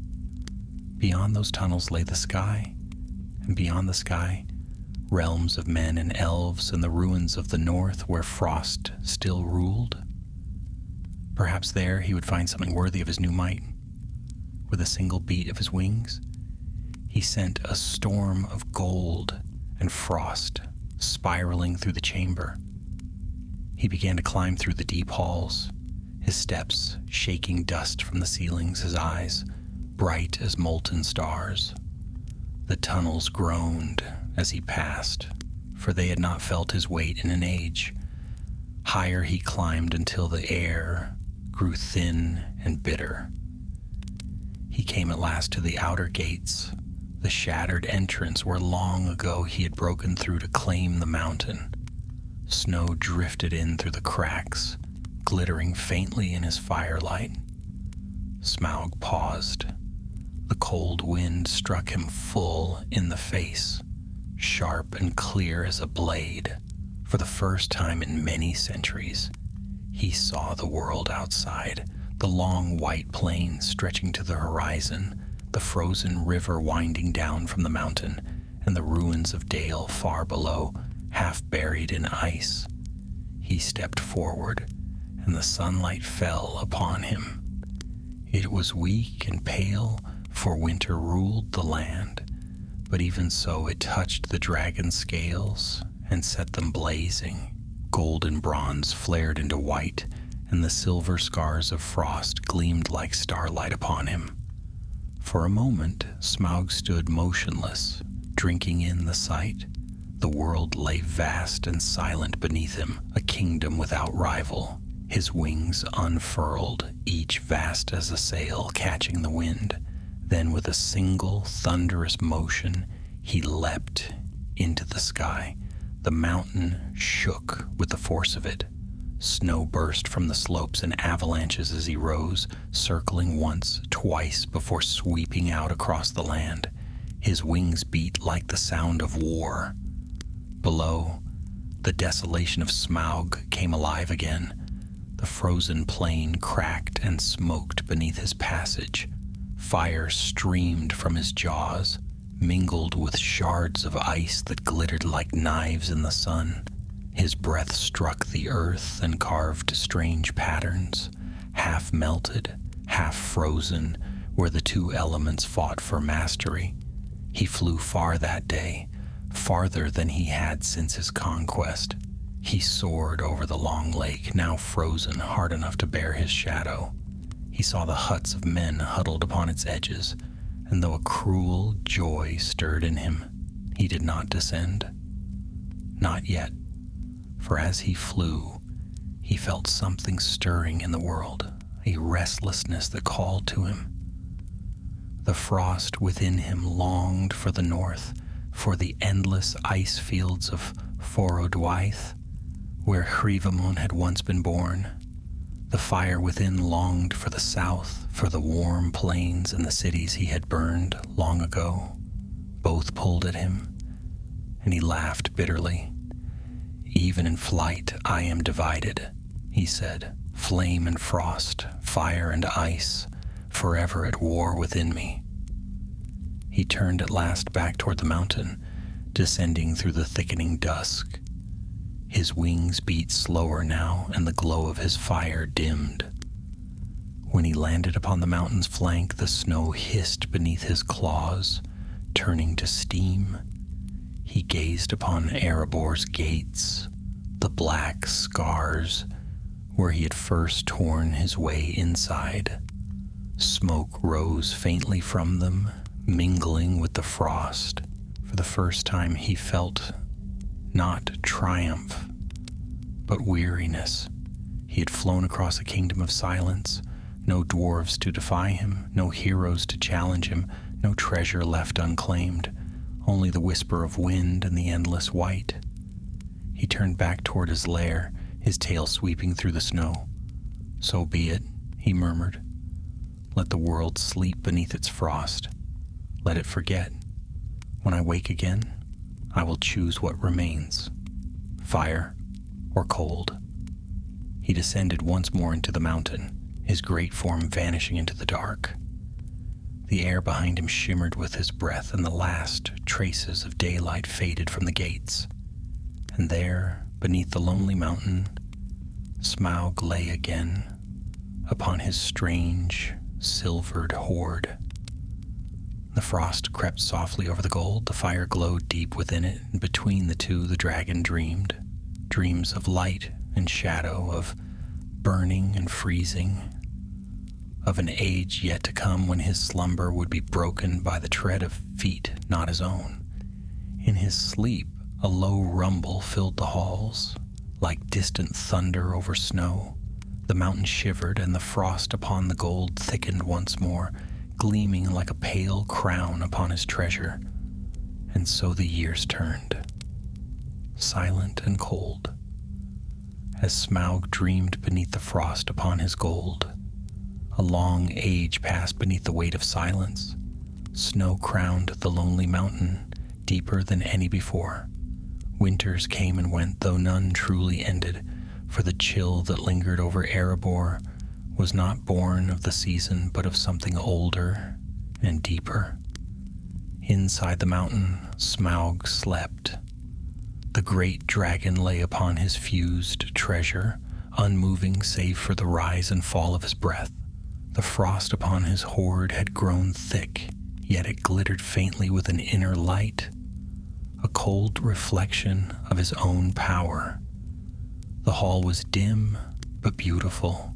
Beyond those tunnels lay the sky, and beyond the sky, realms of men and elves and the ruins of the north where frost still ruled. Perhaps there he would find something worthy of his new might. With a single beat of his wings, he sent a storm of gold and frost spiraling through the chamber. He began to climb through the deep halls, his steps shaking dust from the ceilings, his eyes bright as molten stars. The tunnels groaned as he passed, for they had not felt his weight in an age. Higher he climbed until the air grew thin and bitter. He came at last to the outer gates, the shattered entrance where long ago he had broken through to claim the mountain. Snow drifted in through the cracks, glittering faintly in his firelight. Smaug paused. The cold wind struck him full in the face, sharp and clear as a blade. For the first time in many centuries, he saw the world outside, the long white plain stretching to the horizon, the frozen river winding down from the mountain, and the ruins of Dale far below, half buried in ice. He stepped forward, and the sunlight fell upon him. It was weak and pale, for winter ruled the land, but even so it touched the dragon's scales and set them blazing. Gold and bronze flared into white, and the silver scars of frost gleamed like starlight upon him. For a moment, Smaug stood motionless, drinking in the sight. The world lay vast and silent beneath him, a kingdom without rival. His wings unfurled, each vast as a sail catching the wind. Then with a single thunderous motion, he leapt into the sky. The mountain shook with the force of it. Snow burst from the slopes in avalanches as he rose, circling once, twice before sweeping out across the land. His wings beat like the sound of war. Below, the desolation of Smaug came alive again. The frozen plain cracked and smoked beneath his passage. Fire streamed from his jaws, mingled with shards of ice that glittered like knives in the sun. His breath struck the earth and carved strange patterns, half melted, half frozen, where the two elements fought for mastery. He flew far that day, farther than he had since his conquest. He soared over the long lake, now frozen hard enough to bear his shadow. He saw the huts of men huddled upon its edges, and though a cruel joy stirred in him, he did not descend. Not yet. For as he flew, he felt something stirring in the world, a restlessness that called to him. The frost within him longed for the north, for the endless ice fields of Forodwaith, where Hreivamon had once been born. The fire within longed for the south, for the warm plains and the cities he had burned long ago. Both pulled at him, and he laughed bitterly. "Even in flight I am divided," he said. "Flame and frost, fire and ice, forever at war within me." He turned at last back toward the mountain, descending through the thickening dusk. His wings beat slower now, and the glow of his fire dimmed. When he landed upon the mountain's flank, the snow hissed beneath his claws, turning to steam. He gazed upon Erebor's gates, the black scars where he had first torn his way inside. Smoke rose faintly from them, mingling with the frost. For the first time he felt not triumph, but weariness. He had flown across a kingdom of silence, no dwarves to defy him, no heroes to challenge him, no treasure left unclaimed, only the whisper of wind and the endless white. He turned back toward his lair, his tail sweeping through the snow. "So be it," he murmured. "Let the world sleep beneath its frost. Let it forget. When I wake again, I will choose what remains, fire or cold." He descended once more into the mountain, his great form vanishing into the dark. The air behind him shimmered with his breath, and the last traces of daylight faded from the gates. And there, beneath the lonely mountain, Smaug lay again upon his strange, silvered hoard. The frost crept softly over the gold, the fire glowed deep within it, and between the two the dragon dreamed, dreams of light and shadow, of burning and freezing, of an age yet to come when his slumber would be broken by the tread of feet not his own. In his sleep, a low rumble filled the halls, like distant thunder over snow. The mountain shivered, and the frost upon the gold thickened once more, gleaming like a pale crown upon his treasure. And so the years turned, silent and cold, as Smaug dreamed beneath the frost upon his gold. A long age passed beneath the weight of silence. Snow crowned the lonely mountain, deeper than any before. Winters came and went, though none truly ended, for the chill that lingered over Erebor was not born of the season, but of something older and deeper. Inside the mountain, Smaug slept. The great dragon lay upon his fused treasure, unmoving save for the rise and fall of his breath. The frost upon his hoard had grown thick, yet it glittered faintly with an inner light, a cold reflection of his own power. The hall was dim but beautiful,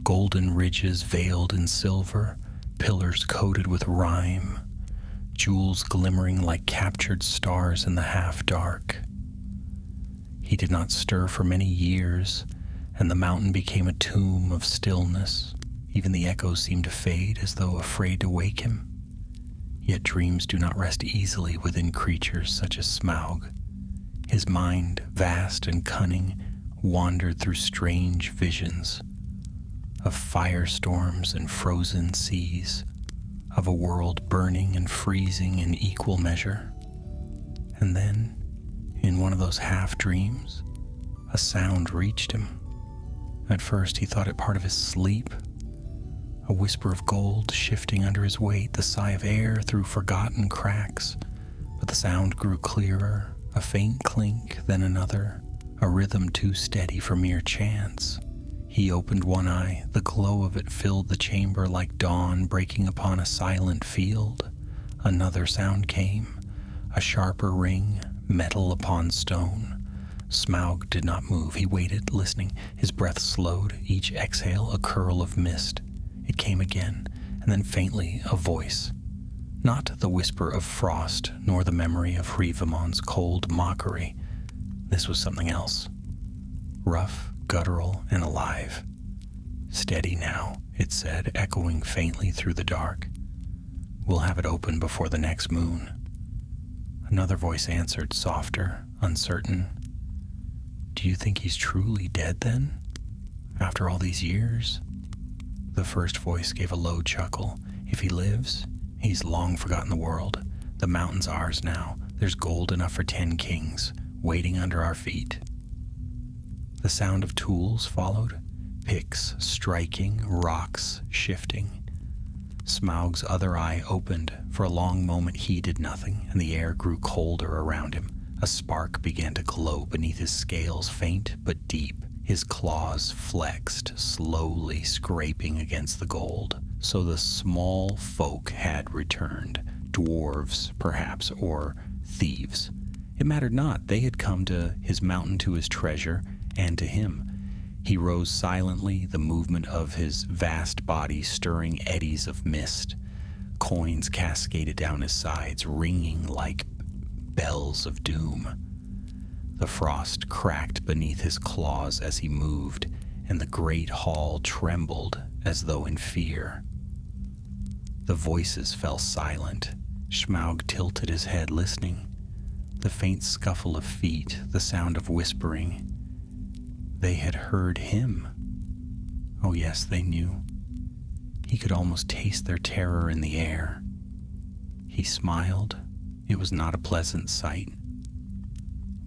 golden ridges veiled in silver, pillars coated with rime, jewels glimmering like captured stars in the half-dark. He did not stir for many years, and the mountain became a tomb of stillness. Even the echoes seemed to fade, as though afraid to wake him. Yet dreams do not rest easily within creatures such as Smaug. His mind, vast and cunning, wandered through strange visions of firestorms and frozen seas, of a world burning and freezing in equal measure. And then, in one of those half-dreams, a sound reached him. At first he thought it part of his sleep, a whisper of gold shifting under his weight, the sigh of air through forgotten cracks. But the sound grew clearer, a faint clink, then another, a rhythm too steady for mere chance. He opened one eye, the glow of it filled the chamber like dawn breaking upon a silent field. Another sound came, a sharper ring, metal upon stone. Smaug did not move. He waited, listening. His breath slowed, each exhale a curl of mist. It came again, and then faintly a voice. Not the whisper of frost, nor the memory of Hrivamon's cold mockery. This was something else. Rough, guttural, and alive. "Steady now," it said, echoing faintly through the dark. "We'll have it open before the next moon." Another voice answered, softer, uncertain. "Do you think he's truly dead then? After all these years?" The first voice gave a low chuckle. "If he lives, he's long forgotten the world. The mountain's ours now. There's gold enough for 10 kings, waiting under our feet." The sound of tools followed, picks striking, rocks shifting. Smaug's other eye opened. For a long moment he did nothing, and the air grew colder around him. A spark began to glow beneath his scales, faint but deep. His claws flexed, slowly scraping against the gold. So the small folk had returned. Dwarves, perhaps, or thieves. It mattered not. They had come to his mountain, to his treasure, and to him. He rose silently, the movement of his vast body stirring eddies of mist. Coins cascaded down his sides, ringing like bells of doom. The frost cracked beneath his claws as he moved, and the great hall trembled as though in fear. The voices fell silent. Smaug tilted his head, listening. The faint scuffle of feet, the sound of whispering. They had heard him. Oh yes, they knew. He could almost taste their terror in the air. He smiled. It was not a pleasant sight.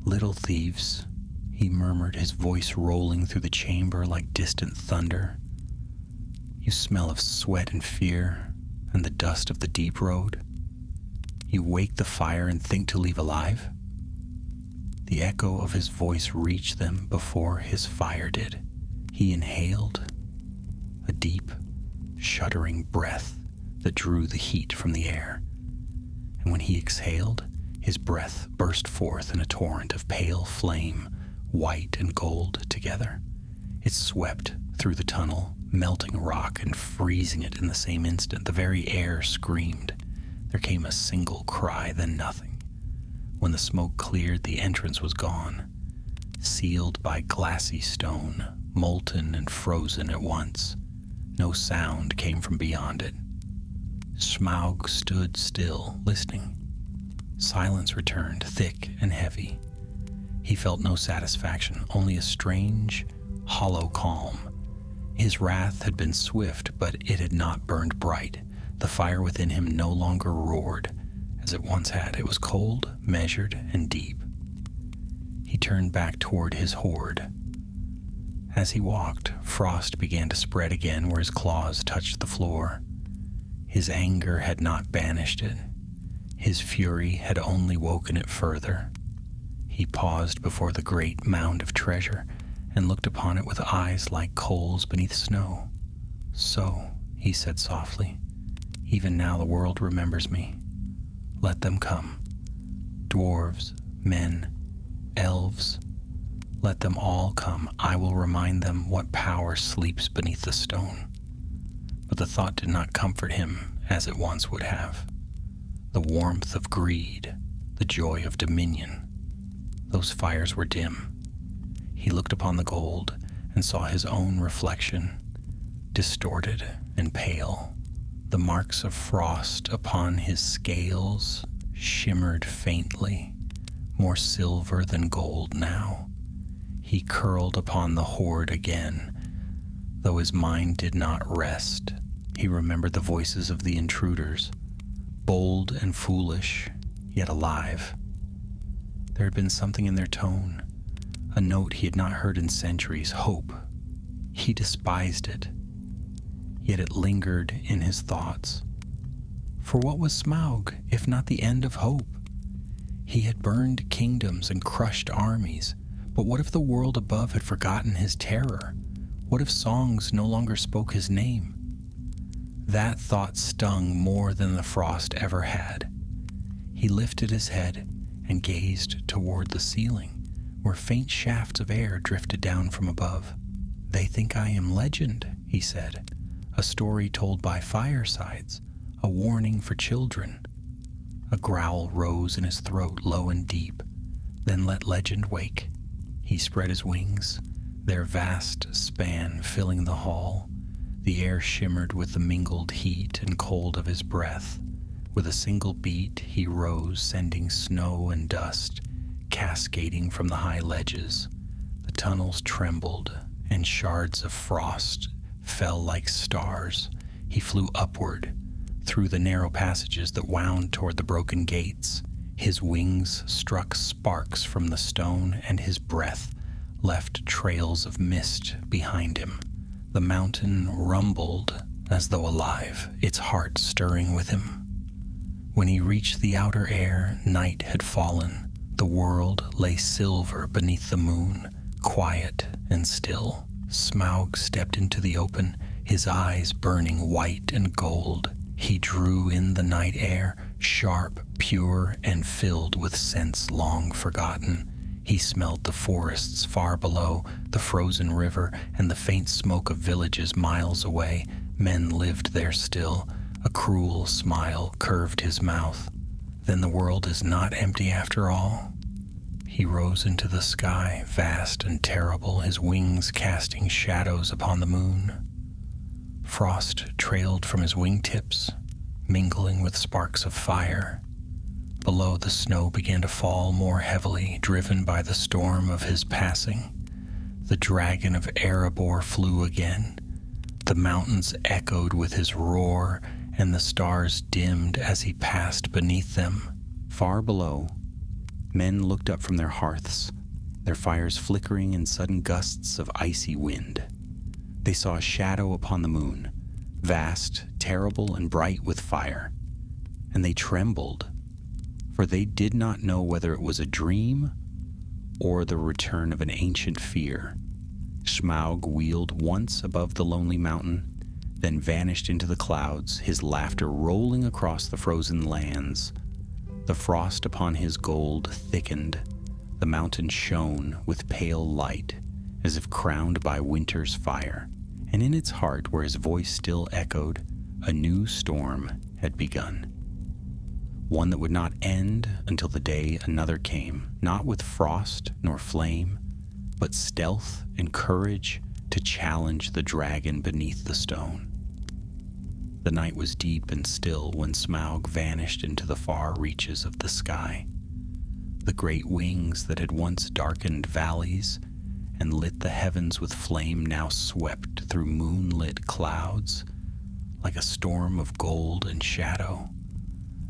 "Little thieves," he murmured, his voice rolling through the chamber like distant thunder. "You smell of sweat and fear and the dust of the deep road. You wake the fire and think to leave alive?" The echo of his voice reached them before his fire did. He inhaled a deep, shuddering breath that drew the heat from the air. And when he exhaled, his breath burst forth in a torrent of pale flame, white and gold together. It swept through the tunnel, melting rock and freezing it in the same instant. The very air screamed. There came a single cry, then nothing. When the smoke cleared, the entrance was gone, sealed by glassy stone, molten and frozen at once. No sound came from beyond it. Smaug stood still, listening. Silence returned, thick and heavy. He felt no satisfaction, only a strange, hollow calm. His wrath had been swift, but it had not burned bright. The fire within him no longer roared, as it once had. It was cold, measured, and deep. He turned back toward his hoard. As he walked, frost began to spread again where his claws touched the floor. His anger had not banished it. His fury had only woken it further. He paused before the great mound of treasure and looked upon it with eyes like coals beneath snow. "So," he said softly, "even now the world remembers me. Let them come. Dwarves, men, elves, let them all come. I will remind them what power sleeps beneath the stone." But the thought did not comfort him as it once would have. The warmth of greed, the joy of dominion, those fires were dim. He looked upon the gold and saw his own reflection, distorted and pale. The marks of frost upon his scales shimmered faintly, more silver than gold now. He curled upon the hoard again. Though his mind did not rest, he remembered the voices of the intruders, bold and foolish, yet alive. There had been something in their tone, a note he had not heard in centuries, hope. He despised it, yet it lingered in his thoughts. For what was Smaug, if not the end of hope? He had burned kingdoms and crushed armies, but what if the world above had forgotten his terror? What if songs no longer spoke his name? That thought stung more than the frost ever had. He lifted his head and gazed toward the ceiling, where faint shafts of air drifted down from above. "They think I am legend," he said, "a story told by firesides, a warning for children." A growl rose in his throat, low and deep. "Then let legend wake." He spread his wings, their vast span filling the hall. The air shimmered with the mingled heat and cold of his breath. With a single beat, he rose, sending snow and dust cascading from the high ledges. The tunnels trembled, and shards of frost fell like stars. He flew upward, through the narrow passages that wound toward the broken gates. His wings struck sparks from the stone, and his breath left trails of mist behind him. The mountain rumbled as though alive, its heart stirring with him. When he reached the outer air, night had fallen. The world lay silver beneath the moon, quiet and still. Smaug stepped into the open, his eyes burning white and gold. He drew in the night air, sharp, pure, and filled with scents long forgotten. He smelled the forests far below, the frozen river, and the faint smoke of villages miles away. Men lived there still. A cruel smile curved his mouth. Then the world is not empty after all. He rose into the sky, vast and terrible, his wings casting shadows upon the moon. Frost trailed from his wingtips, mingling with sparks of fire. Below, the snow began to fall more heavily, driven by the storm of his passing. The dragon of Erebor flew again, The mountains echoed with his roar, and the stars dimmed as he passed beneath them. Far below, men looked up from their hearths, their fires flickering in sudden gusts of icy wind. They saw a shadow upon the moon, vast, terrible, and bright with fire, and they trembled, for they did not know whether it was a dream or the return of an ancient fear. Smaug wheeled once above the lonely mountain, then vanished into the clouds, his laughter rolling across the frozen lands. The frost upon his gold thickened. The mountain shone with pale light, as if crowned by winter's fire, and in its heart, where his voice still echoed, a new storm had begun. One that would not end until the day another came, not with frost nor flame, but stealth and courage to challenge the dragon beneath the stone. The night was deep and still when Smaug vanished into the far reaches of the sky. The great wings that had once darkened valleys and lit the heavens with flame now swept through moonlit clouds like a storm of gold and shadow.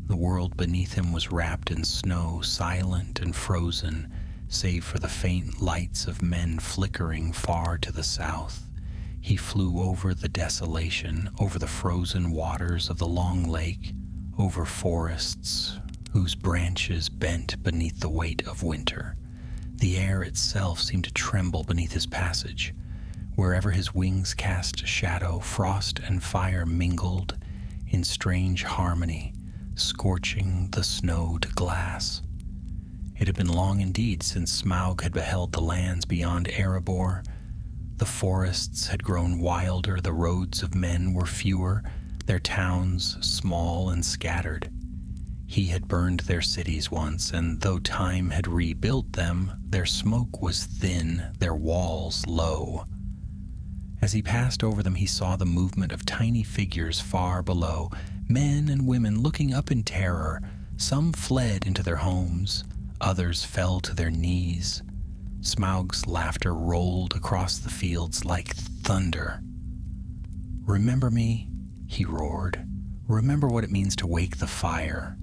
The world beneath him was wrapped in snow, silent and frozen, save for the faint lights of men flickering far to the south. He flew over the desolation, over the frozen waters of the long lake, over forests whose branches bent beneath the weight of winter. The air itself seemed to tremble beneath his passage. Wherever his wings cast shadow, frost and fire mingled in strange harmony, scorching the snow to glass. It had been long indeed since Smaug had beheld the lands beyond Erebor. The forests had grown wilder, the roads of men were fewer, their towns small and scattered. He had burned their cities once, and though time had rebuilt them, their smoke was thin, their walls low. As he passed over them, he saw the movement of tiny figures far below, men and women looking up in terror. Some fled into their homes, others fell to their knees. Smaug's laughter rolled across the fields like thunder. "Remember me," he roared. "Remember what it means to wake the fire."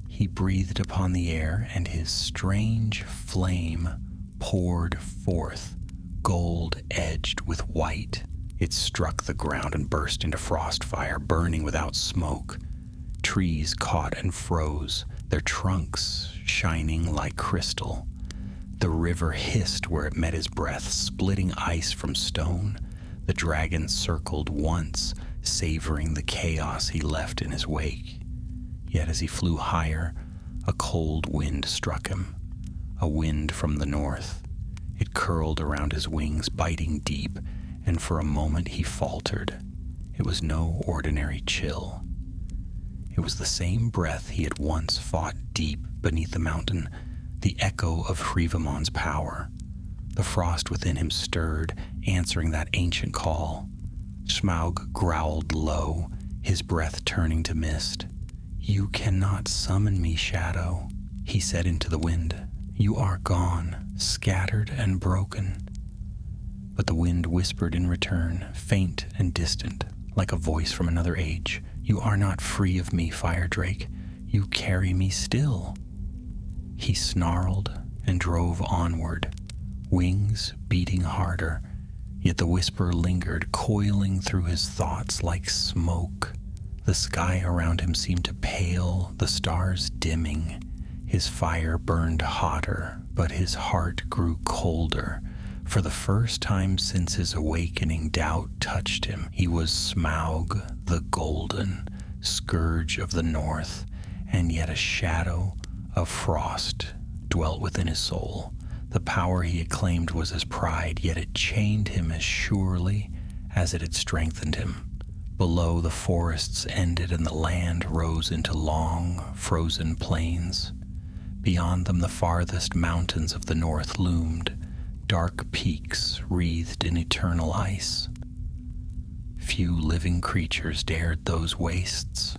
He breathed upon the air, and his strange flame poured forth, gold-edged with white. It struck the ground and burst into frost fire, burning without smoke. Trees caught and froze, their trunks shining like crystal. The river hissed where it met his breath, splitting ice from stone. The dragon circled once, savoring the chaos he left in his wake. Yet as he flew higher, a cold wind struck him, a wind from the north. It curled around his wings, biting deep, and for a moment he faltered. It was no ordinary chill. It was the same breath he had once fought deep beneath the mountain, the echo of Hrivamon's power. The frost within him stirred, answering that ancient call. Smaug growled low, his breath turning to mist. "You cannot summon me, shadow," he said into the wind. "You are gone, scattered and broken." But the wind whispered in return, faint and distant, like a voice from another age. "You are not free of me, fire drake. You carry me still." He snarled and drove onward, wings beating harder, yet the whisper lingered, coiling through his thoughts like smoke. The sky around him seemed to pale, the stars dimming. His fire burned hotter, but his heart grew colder. For the first time since his awakening, doubt touched him. He was Smaug the Golden, scourge of the north, and yet a shadow of frost dwelt within his soul. The power he had claimed was his pride, yet it chained him as surely as it had strengthened him. Below, the forests ended and the land rose into long, frozen plains. Beyond them, the farthest mountains of the north loomed, dark peaks wreathed in eternal ice. Few living creatures dared those wastes.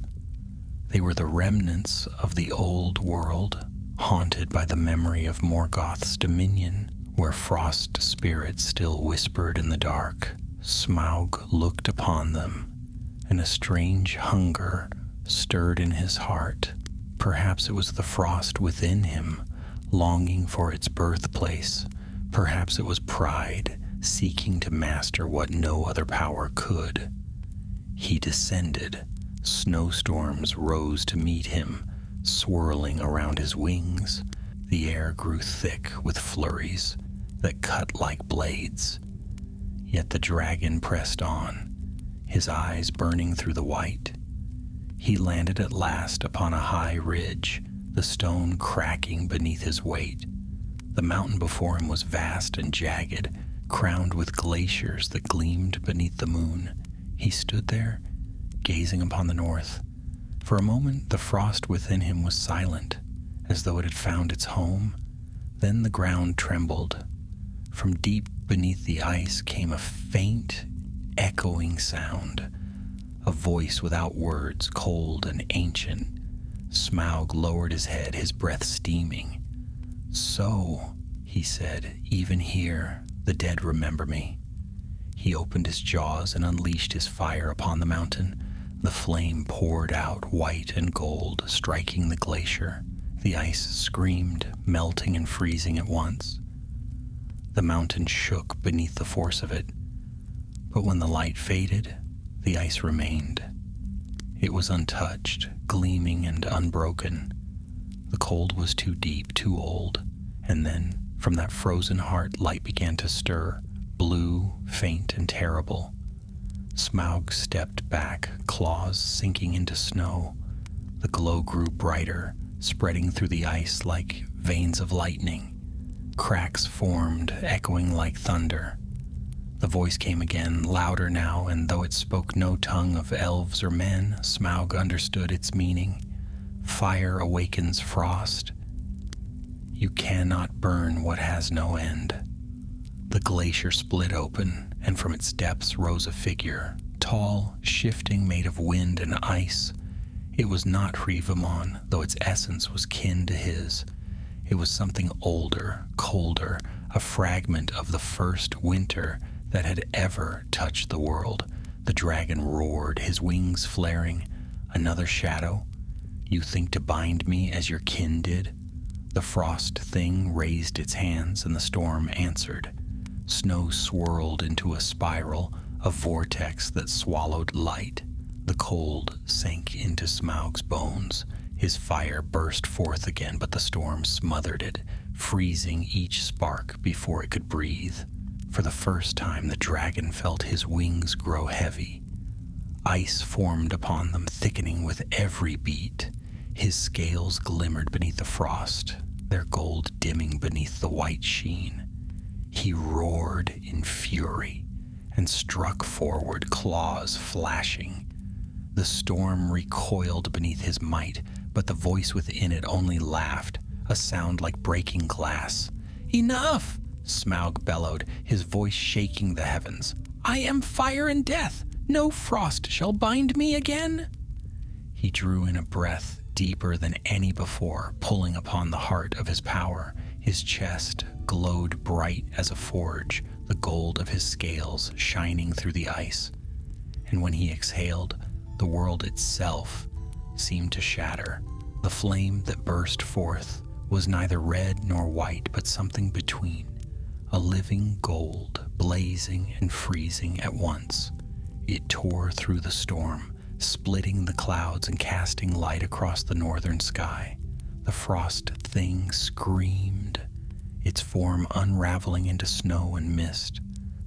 They were the remnants of the old world, haunted by the memory of Morgoth's dominion, where frost spirits still whispered in the dark, Smaug looked upon them, and a strange hunger stirred in his heart. Perhaps it was the frost within him, longing for its birthplace. Perhaps it was pride, seeking to master what no other power could. He descended. Snowstorms rose to meet him, swirling around his wings. The air grew thick with flurries that cut like blades. Yet the dragon pressed on, his eyes burning through the white. He landed at last upon a high ridge, the stone cracking beneath his weight. The mountain before him was vast and jagged, crowned with glaciers that gleamed beneath the moon. He stood there, gazing upon the north. For a moment, the frost within him was silent, as though it had found its home. Then the ground trembled. From deep beneath the ice came a faint, echoing sound, a voice without words, cold and ancient. Smaug lowered his head, his breath steaming. "So," he said, "even here, the dead remember me." He opened his jaws and unleashed his fire upon the mountain. The flame poured out, white and gold, striking the glacier. The ice screamed, melting and freezing at once. The mountain shook beneath the force of it. But when the light faded, the ice remained. It was untouched, gleaming and unbroken. The cold was too deep, too old. And then, from that frozen heart, light began to stir, blue, faint, and terrible. Smaug stepped back, claws sinking into snow. The glow grew brighter, spreading through the ice like veins of lightning. Cracks formed, echoing like thunder. The voice came again, louder now, and though it spoke no tongue of elves or men, Smaug understood its meaning. Fire awakens frost. You cannot burn what has no end. The glacier split open, and from its depths rose a figure, tall, shifting, made of wind and ice. It was not Hrivamon, though its essence was kin to his. It was something older, colder, a fragment of the first winter that had ever touched the world. The dragon roared, his wings flaring. "Another shadow? You think to bind me as your kin did?" The frost thing raised its hands, and the storm answered. Snow swirled into a spiral, a vortex that swallowed light. The cold sank into Smaug's bones. His fire burst forth again, but the storm smothered it, freezing each spark before it could breathe. For the first time, the dragon felt his wings grow heavy. Ice formed upon them, thickening with every beat. His scales glimmered beneath the frost, their gold dimming beneath the white sheen. He roared in fury and struck forward, claws flashing. The storm recoiled beneath his might, but the voice within it only laughed, a sound like breaking glass. "Enough!" Smaug bellowed, his voice shaking the heavens. "I am fire and death! No frost shall bind me again!" He drew in a breath deeper than any before, pulling upon the heart of his power. His chest glowed bright as a forge, the gold of his scales shining through the ice. And when he exhaled, the world itself seemed to shatter. The flame that burst forth was neither red nor white, but something between, a living gold, blazing and freezing at once. It tore through the storm, splitting the clouds and casting light across the northern sky. The frost thing screamed, its form unraveling into snow and mist.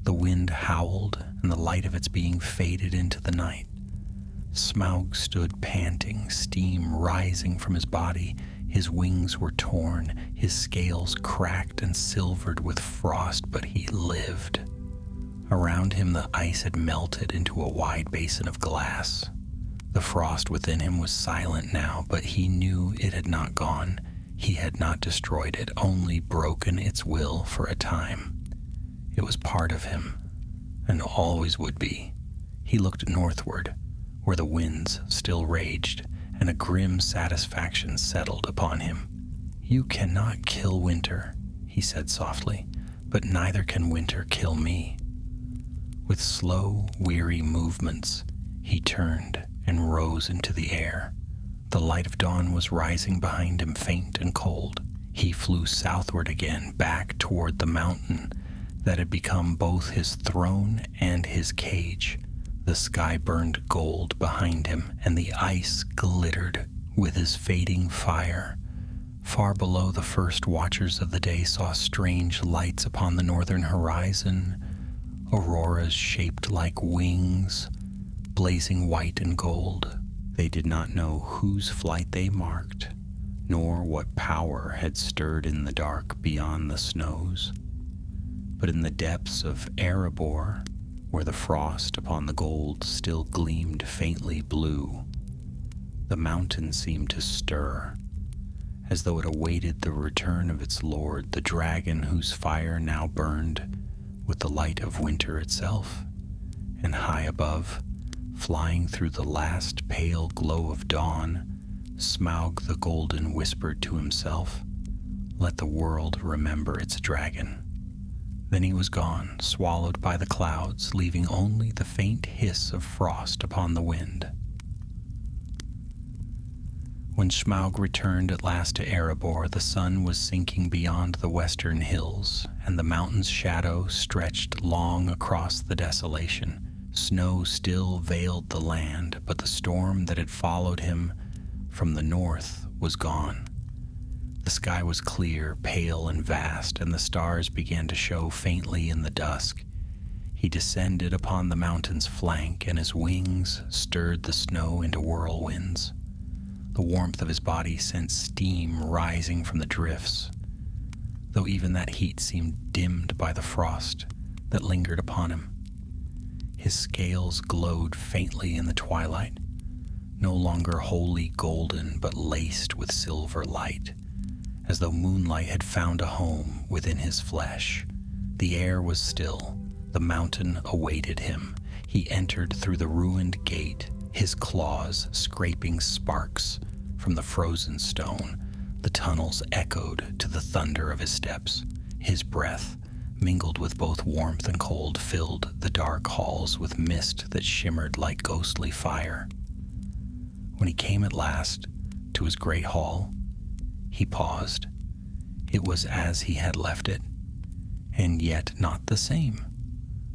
The wind howled, and the light of its being faded into the night. Smaug stood panting, steam rising from his body. His wings were torn, his scales cracked and silvered with frost, but he lived. Around him the ice had melted into a wide basin of glass. The frost within him was silent now, but he knew it had not gone. He had not destroyed it, only broken its will for a time. It was part of him, and always would be. He looked northward, where the winds still raged, and a grim satisfaction settled upon him. "You cannot kill winter," he said softly, "but neither can winter kill me." With slow, weary movements, he turned and rose into the air. The light of dawn was rising behind him, faint and cold. He flew southward again, back toward the mountain that had become both his throne and his cage. The sky burned gold behind him, and the ice glittered with his fading fire. Far below, the first watchers of the day saw strange lights upon the northern horizon, auroras shaped like wings, blazing white and gold. They did not know whose flight they marked, nor what power had stirred in the dark beyond the snows. But in the depths of Erebor, where the frost upon the gold still gleamed faintly blue, the mountain seemed to stir, as though it awaited the return of its lord, the dragon whose fire now burned with the light of winter itself. And high above, flying through the last pale glow of dawn, Smaug the Golden whispered to himself, "Let the world remember its dragon." Then he was gone, swallowed by the clouds, leaving only the faint hiss of frost upon the wind. When Smaug returned at last to Erebor, the sun was sinking beyond the western hills, and the mountain's shadow stretched long across the desolation. Snow still veiled the land, but the storm that had followed him from the north was gone. The sky was clear, pale, and vast, and the stars began to show faintly in the dusk. He descended upon the mountain's flank, and his wings stirred the snow into whirlwinds. The warmth of his body sent steam rising from the drifts, though even that heat seemed dimmed by the frost that lingered upon him. His scales glowed faintly in the twilight, no longer wholly golden, but laced with silver light, as though moonlight had found a home within his flesh. The air was still. The mountain awaited him. He entered through the ruined gate, his claws scraping sparks from the frozen stone. The tunnels echoed to the thunder of his steps. His breath, mingled with both warmth and cold, filled the dark halls with mist that shimmered like ghostly fire. When he came at last to his great hall, he paused. It was as he had left it, and yet not the same.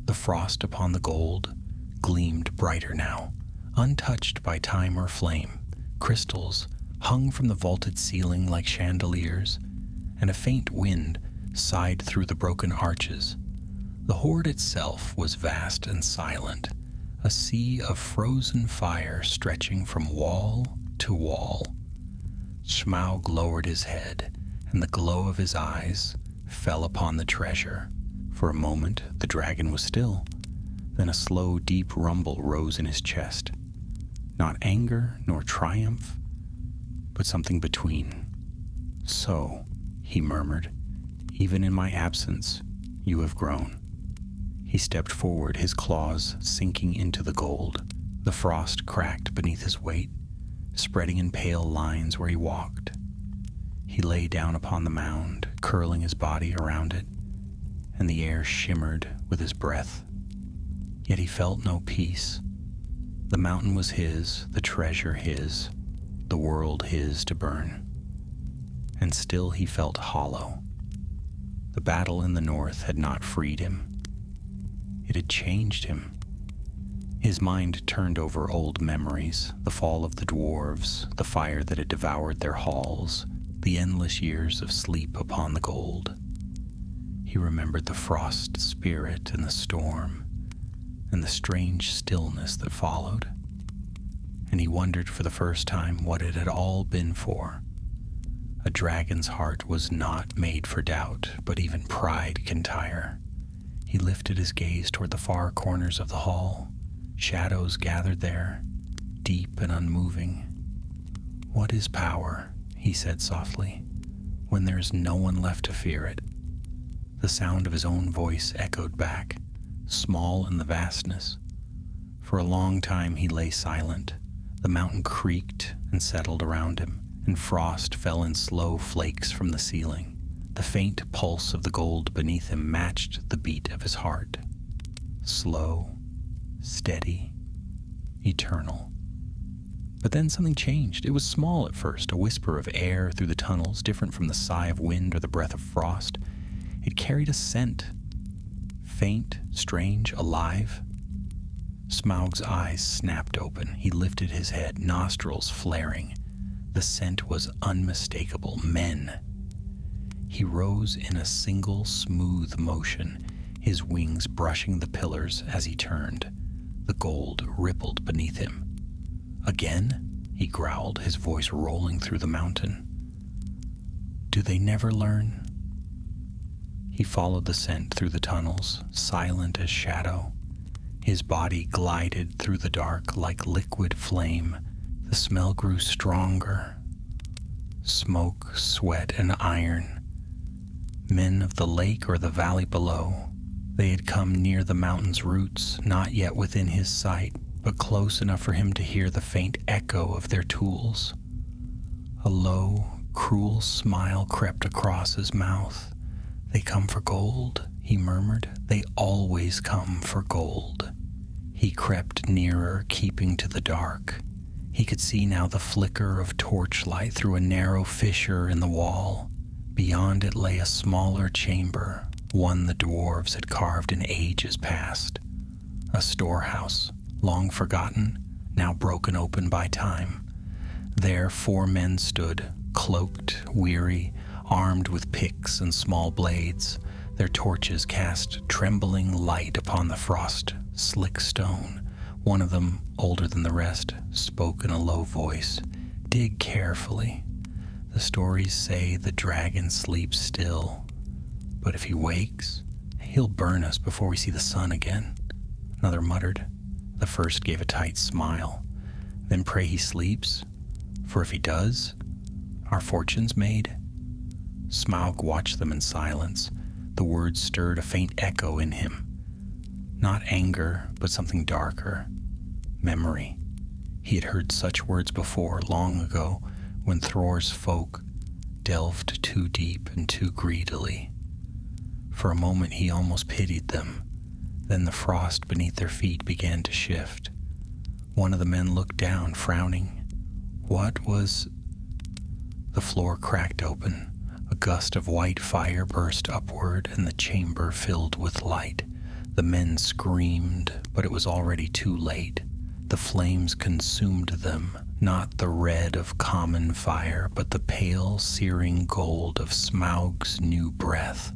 The frost upon the gold gleamed brighter now, untouched by time or flame. Crystals hung from the vaulted ceiling like chandeliers, and a faint wind sighed through the broken arches. The hoard itself was vast and silent, a sea of frozen fire stretching from wall to wall. Smaug lowered his head, and the glow of his eyes fell upon the treasure. For a moment, the dragon was still. Then a slow, deep rumble rose in his chest. Not anger nor triumph, but something between. "So," he murmured, "even in my absence, you have grown." He stepped forward, his claws sinking into the gold. The frost cracked beneath his weight, spreading in pale lines where he walked. He lay down upon the mound, curling his body around it, and the air shimmered with his breath. Yet he felt no peace. The mountain was his, the treasure his, the world his to burn. And still he felt hollow. The battle in the north had not freed him. It had changed him. His mind turned over old memories, the fall of the dwarves, the fire that had devoured their halls, the endless years of sleep upon the gold. He remembered the frost spirit and the storm, and the strange stillness that followed. And he wondered for the first time what it had all been for. A dragon's heart was not made for doubt, but even pride can tire. He lifted his gaze toward the far corners of the hall. Shadows gathered there, deep and unmoving. "What is power?" he said softly, "when there is no one left to fear it?" The sound of his own voice echoed back, small in the vastness. For a long time he lay silent. The mountain creaked and settled around him, and frost fell in slow flakes from the ceiling. The faint pulse of the gold beneath him matched the beat of his heart. slow, steady, eternal. But then something changed. It was small at first, a whisper of air through the tunnels, different from the sigh of wind or the breath of frost. It carried a scent, faint, strange, alive. Smaug's eyes snapped open. He lifted his head, nostrils flaring. The scent was unmistakable. Men. He rose in a single smooth motion, his wings brushing the pillars as he turned. The gold rippled beneath him. Again, he growled, his voice rolling through the mountain. Do they never learn? He followed the scent through the tunnels, silent as shadow. His body glided through the dark like liquid flame. The smell grew stronger. Smoke, sweat, and iron. Men of the lake or the valley below. They had come near the mountain's roots, not yet within his sight, but close enough for him to hear the faint echo of their tools. A low, cruel smile crept across his mouth. They come for gold, he murmured. They always come for gold. He crept nearer, keeping to the dark. He could see now the flicker of torchlight through a narrow fissure in the wall. Beyond it lay a smaller chamber, one the dwarves had carved in ages past. A storehouse, long forgotten, now broken open by time. There 4 men stood, cloaked, weary, armed with picks and small blades. Their torches cast trembling light upon the frost-slick stone. One of them, older than the rest, spoke in a low voice. Dig carefully. The stories say the dragon sleeps still, but if he wakes, he'll burn us before we see the sun again. Another muttered. The first gave a tight smile. Then pray he sleeps, for if he does, our fortune's made. Smaug watched them in silence. The words stirred a faint echo in him. Not anger, but something darker. Memory. He had heard such words before, long ago, when Thror's folk delved too deep and too greedily. For a moment he almost pitied them. Then the frost beneath their feet began to shift. One of the men looked down, frowning. What was... The floor cracked open. A gust of white fire burst upward, and the chamber filled with light. The men screamed, but it was already too late. The flames consumed them, not the red of common fire, but the pale, searing gold of Smaug's new breath.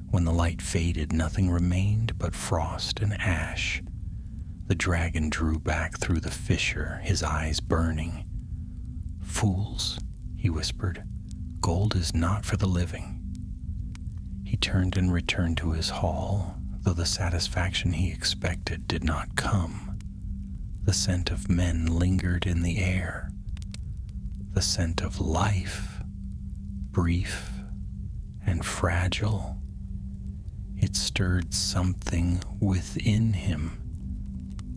When the light faded, nothing remained but frost and ash. The dragon drew back through the fissure, his eyes burning. Fools, he whispered, gold is not for the living. He turned and returned to his hall, though the satisfaction he expected did not come. The scent of men lingered in the air. The scent of life, brief and fragile. It stirred something within him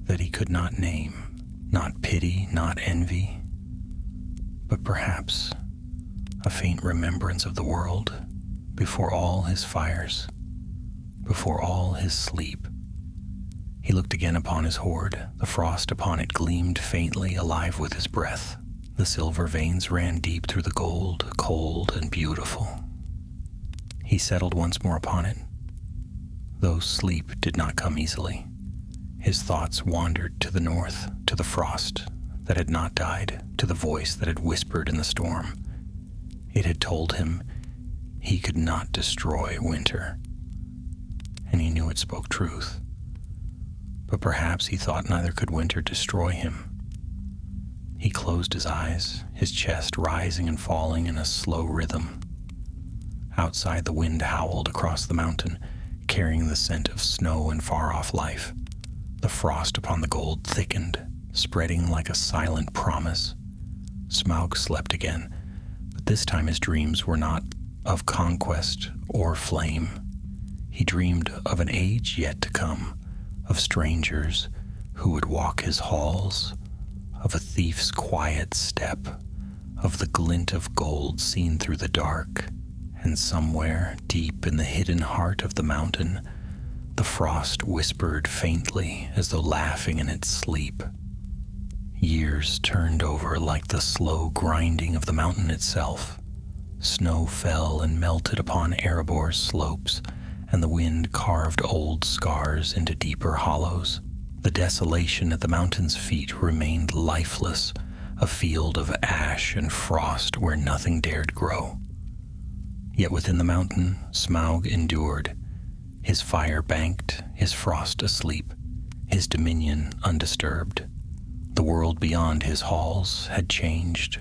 that he could not name, not pity, not envy, but perhaps a faint remembrance of the world before all his fires, before all his sleep. He looked again upon his hoard. The frost upon it gleamed faintly, alive with his breath. The silver veins ran deep through the gold, cold and beautiful. He settled once more upon it, though sleep did not come easily. His thoughts wandered to the north, to the frost that had not died, to the voice that had whispered in the storm. It had told him he could not destroy winter, and he knew it spoke truth. But perhaps he thought neither could winter destroy him. He closed his eyes, his chest rising and falling in a slow rhythm. Outside, the wind howled across the mountain, carrying the scent of snow and far-off life. The frost upon the gold thickened, spreading like a silent promise. Smaug slept again, but this time his dreams were not of conquest or flame. He dreamed of an age yet to come, of strangers who would walk his halls, of a thief's quiet step, of the glint of gold seen through the dark, and somewhere deep in the hidden heart of the mountain, The frost whispered faintly as though laughing in its sleep. Years turned over like the slow grinding of the mountain itself. Snow fell and melted upon Erebor's slopes, and the wind carved old scars into deeper hollows. The desolation at the mountain's feet remained lifeless, a field of ash and frost where nothing dared grow. Yet within the mountain, Smaug endured, his fire banked, his frost asleep, his dominion undisturbed. The world beyond his halls had changed.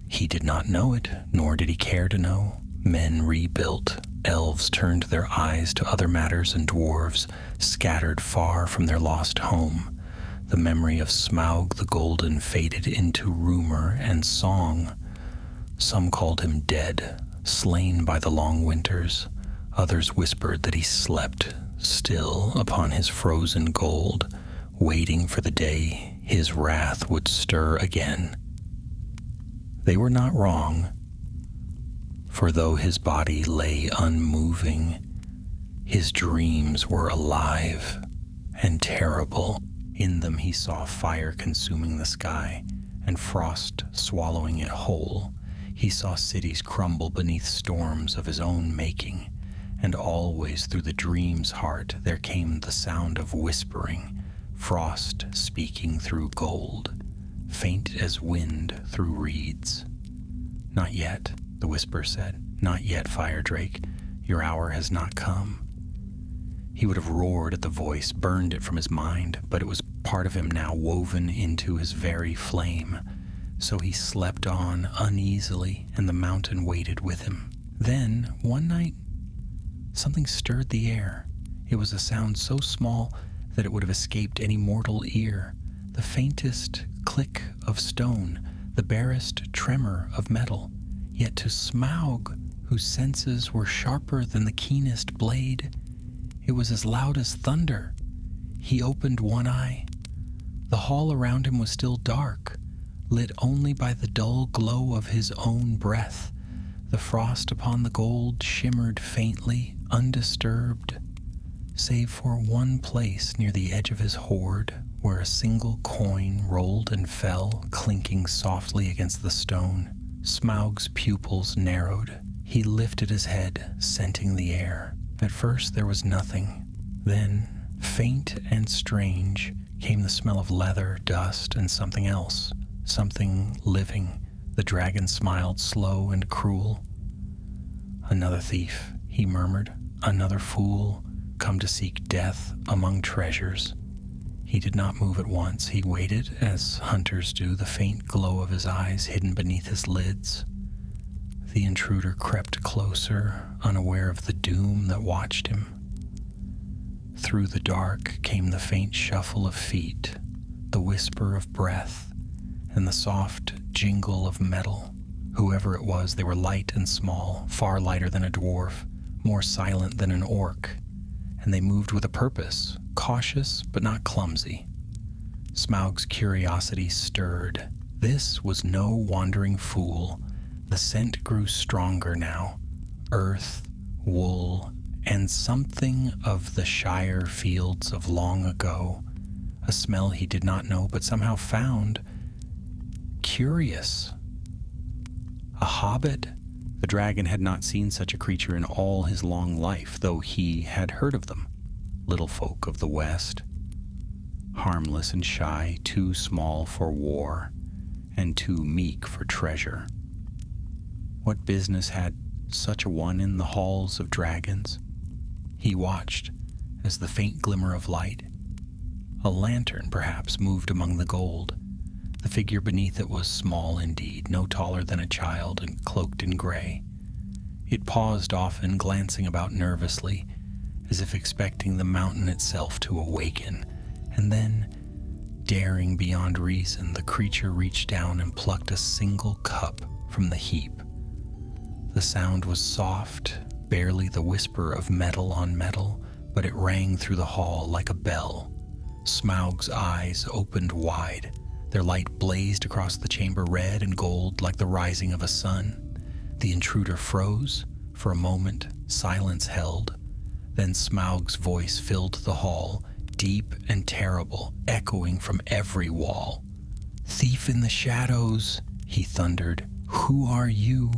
He did not know it, nor did he care to know. Men rebuilt, elves turned their eyes to other matters, and dwarves scattered far from their lost home. The memory of Smaug the Golden faded into rumor and song. Some called him dead, slain by the long winters. Others whispered that he slept still upon his frozen gold, waiting for the day his wrath would stir again. They were not wrong, for though his body lay unmoving, his dreams were alive and terrible. In them he saw fire consuming the sky and frost swallowing it whole. He saw cities crumble beneath storms of his own making, and always through the dream's heart there came the sound of whispering, frost speaking through gold, faint as wind through reeds. "Not yet," the whisper said. "Not yet, Fire Drake. Your hour has not come." He would have roared at the voice, burned it from his mind, but it was part of him now, woven into his very flame. So he slept on uneasily, and the mountain waited with him. Then, one night, something stirred the air. It was a sound so small that it would have escaped any mortal ear. The faintest click of stone, the barest tremor of metal. Yet to Smaug, whose senses were sharper than the keenest blade, it was as loud as thunder. He opened one eye. The hall around him was still dark, lit only by the dull glow of his own breath. The frost upon the gold shimmered faintly, undisturbed, save for one place near the edge of his hoard, where a single coin rolled and fell, clinking softly against the stone. Smaug's pupils narrowed. He lifted his head, scenting the air. At first there was nothing. Then, faint and strange, came the smell of leather, dust, and something else. Something living. The dragon smiled slow and cruel. "Another thief," he murmured. "Another fool, come to seek death among treasures." He did not move at once. He waited, as hunters do, the faint glow of his eyes hidden beneath his lids. The intruder crept closer, unaware of the doom that watched him. Through the dark came the faint shuffle of feet, the whisper of breath, and the soft jingle of metal. Whoever it was, they were light and small, far lighter than a dwarf, more silent than an orc, and they moved with a purpose, cautious but not clumsy. Smaug's curiosity stirred. This was no wandering fool. The scent grew stronger now. Earth, wool, and something of the Shire fields of long ago. A smell he did not know but somehow found curious. A hobbit? The dragon had not seen such a creature in all his long life, though he had heard of them. Little folk of the West, harmless and shy, too small for war, and too meek for treasure. What business had such a one in the halls of dragons? He watched as the faint glimmer of light, a lantern perhaps, moved among the gold. The figure beneath it was small indeed, no taller than a child, and cloaked in gray. It paused often, glancing about nervously, as if expecting the mountain itself to awaken, and then, daring beyond reason, the creature reached down and plucked a single cup from the heap. The sound was soft, barely the whisper of metal on metal, but it rang through the hall like a bell. Smaug's eyes opened wide. Their light blazed across the chamber, red and gold like the rising of a sun. The intruder froze. For a moment, silence held. Then Smaug's voice filled the hall, deep and terrible, echoing from every wall. "Thief in the shadows," he thundered, "who are you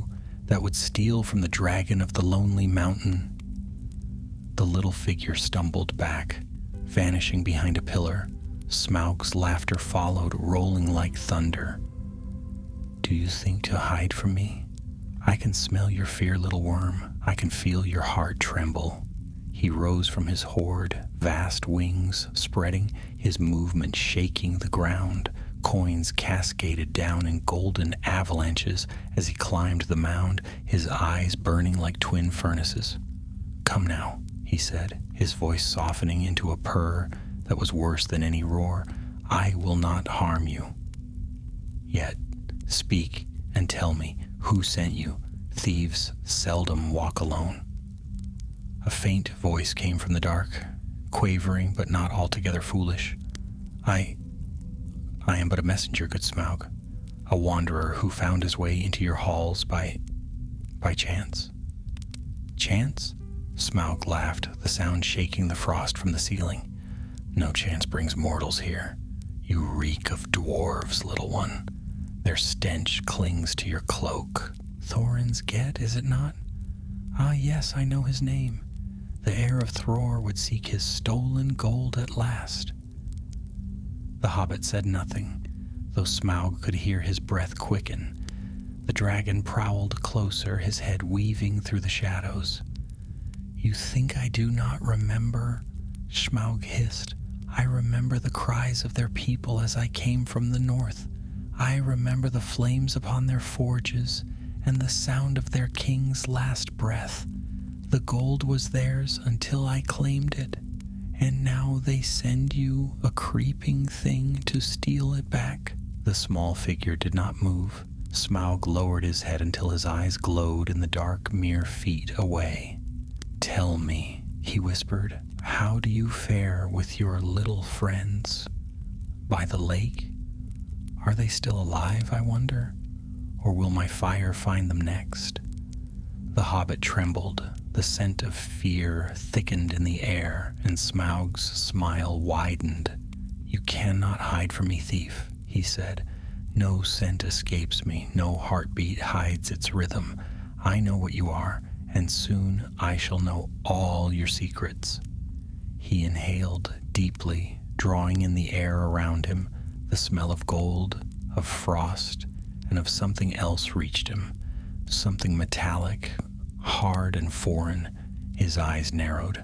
that would steal from the dragon of the lonely mountain?" The little figure stumbled back, vanishing behind a pillar. Smaug's laughter followed, rolling like thunder. "Do you think to hide from me? I can smell your fear, little worm. I can feel your heart tremble." He rose from his hoard, vast wings spreading, his movement shaking the ground. Coins cascaded down in golden avalanches as he climbed the mound, his eyes burning like twin furnaces. "Come now," he said, his voice softening into a purr that was worse than any roar. "I will not harm you. Yet, speak and tell me, who sent you? Thieves seldom walk alone." A faint voice came from the dark, quavering but not altogether foolish. I am but a messenger, good Smaug, a wanderer who found his way into your halls by chance." "Chance?" Smaug laughed, the sound shaking the frost from the ceiling. "No chance brings mortals here. You reek of dwarves, little one. Their stench clings to your cloak. Thorin's Get, is it not? Ah, yes, I know his name. The heir of Thror would seek his stolen gold at last." The hobbit said nothing, though Smaug could hear his breath quicken. The dragon prowled closer, his head weaving through the shadows. "You think I do not remember?" Smaug hissed. "I remember the cries of their people as I came from the north. I remember the flames upon their forges and the sound of their king's last breath. The gold was theirs until I claimed it, and now they send you a creeping thing to steal it back." The small figure did not move. Smaug lowered his head until his eyes glowed in the dark mere feet away. "Tell me," he whispered, "how do you fare with your little friends? By the lake? Are they still alive, I wonder? Or will my fire find them next?" The hobbit trembled. The scent of fear thickened in the air, and Smaug's smile widened. "You cannot hide from me, thief," he said. "No scent escapes me, no heartbeat hides its rhythm. I know what you are, and soon I shall know all your secrets." He inhaled deeply, drawing in the air around him. The smell of gold, of frost, and of something else reached him, something metallic, hard and foreign. His eyes narrowed.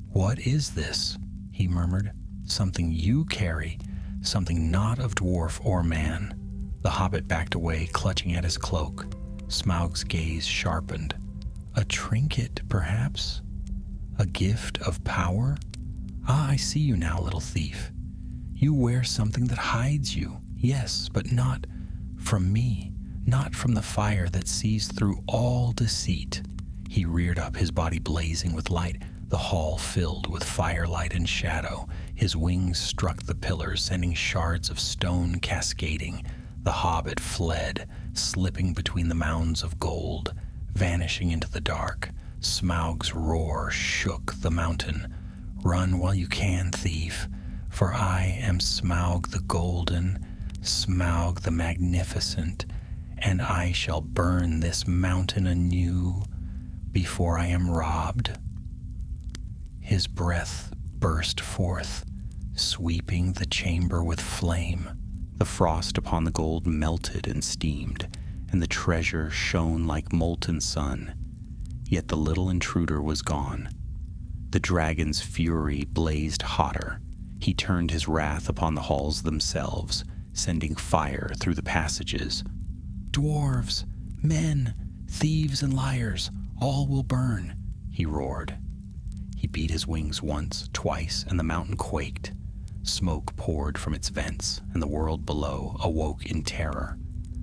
"What is this?" he murmured. "Something you carry, something not of dwarf or man." The hobbit backed away, clutching at his cloak. Smaug's gaze sharpened. "A trinket, perhaps? A gift of power? Ah, I see you now, little thief. You wear something that hides you, yes, but not from me, not from the fire that sees through all deceit." He reared up, his body blazing with light, the hall filled with firelight and shadow. His wings struck the pillars, sending shards of stone cascading. The hobbit fled, slipping between the mounds of gold, vanishing into the dark. Smaug's roar shook the mountain. "Run while you can, thief, for I am Smaug the Golden, Smaug the Magnificent, and I shall burn this mountain anew before I am robbed." His breath burst forth, sweeping the chamber with flame. The frost upon the gold melted and steamed, and the treasure shone like molten sun. Yet the little intruder was gone. The dragon's fury blazed hotter. He turned his wrath upon the halls themselves, sending fire through the passages. "Dwarves, men, thieves and liars, all will burn," he roared. He beat his wings once, twice, and the mountain quaked. Smoke poured from its vents, and the world below awoke in terror.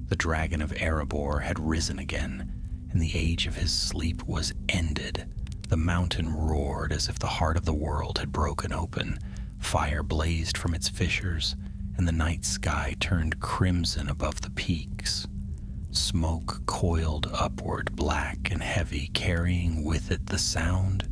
The dragon of Erebor had risen again, and the age of his sleep was ended. The mountain roared as if the heart of the world had broken open. Fire blazed from its fissures, and the night sky turned crimson above the peaks. Smoke coiled upward, black and heavy, carrying with it the sound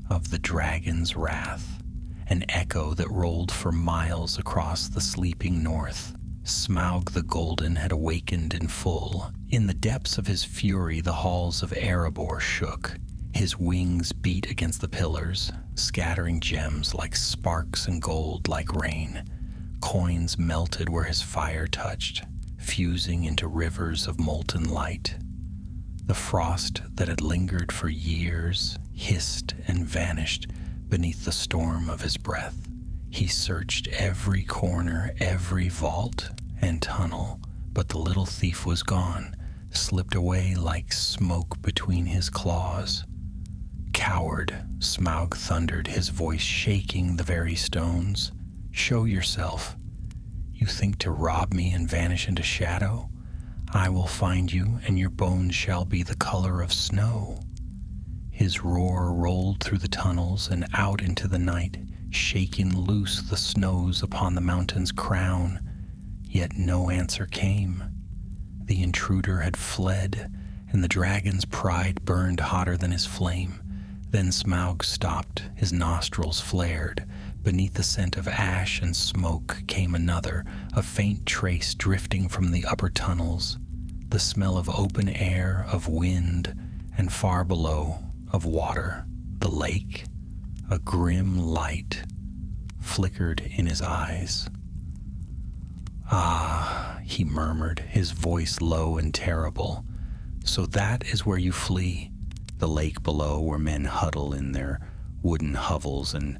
of the dragon's wrath, an echo that rolled for miles across the sleeping north. Smaug the Golden had awakened in full. In the depths of his fury, the halls of Erebor shook. His wings beat against the pillars, scattering gems like sparks and gold like rain. Coins melted where his fire touched, fusing into rivers of molten light. The frost that had lingered for years hissed and vanished beneath the storm of his breath. He searched every corner, every vault and tunnel, but the little thief was gone, slipped away like smoke between his claws. Coward, Smaug thundered, his voice shaking the very stones. Show yourself. You think to rob me and vanish into shadow? I will find you, and your bones shall be the color of snow. His roar rolled through the tunnels and out into the night, shaking loose the snows upon the mountain's crown. Yet no answer came. The intruder had fled, and the dragon's pride burned hotter than his flame. Then Smaug stopped, his nostrils flared. Beneath the scent of ash and smoke came another, a faint trace drifting from the upper tunnels. The smell of open air, of wind, and far below, of water. The lake, a grim light, flickered in his eyes. Ah, he murmured, his voice low and terrible. So that is where you flee. The lake below where men huddle in their wooden hovels and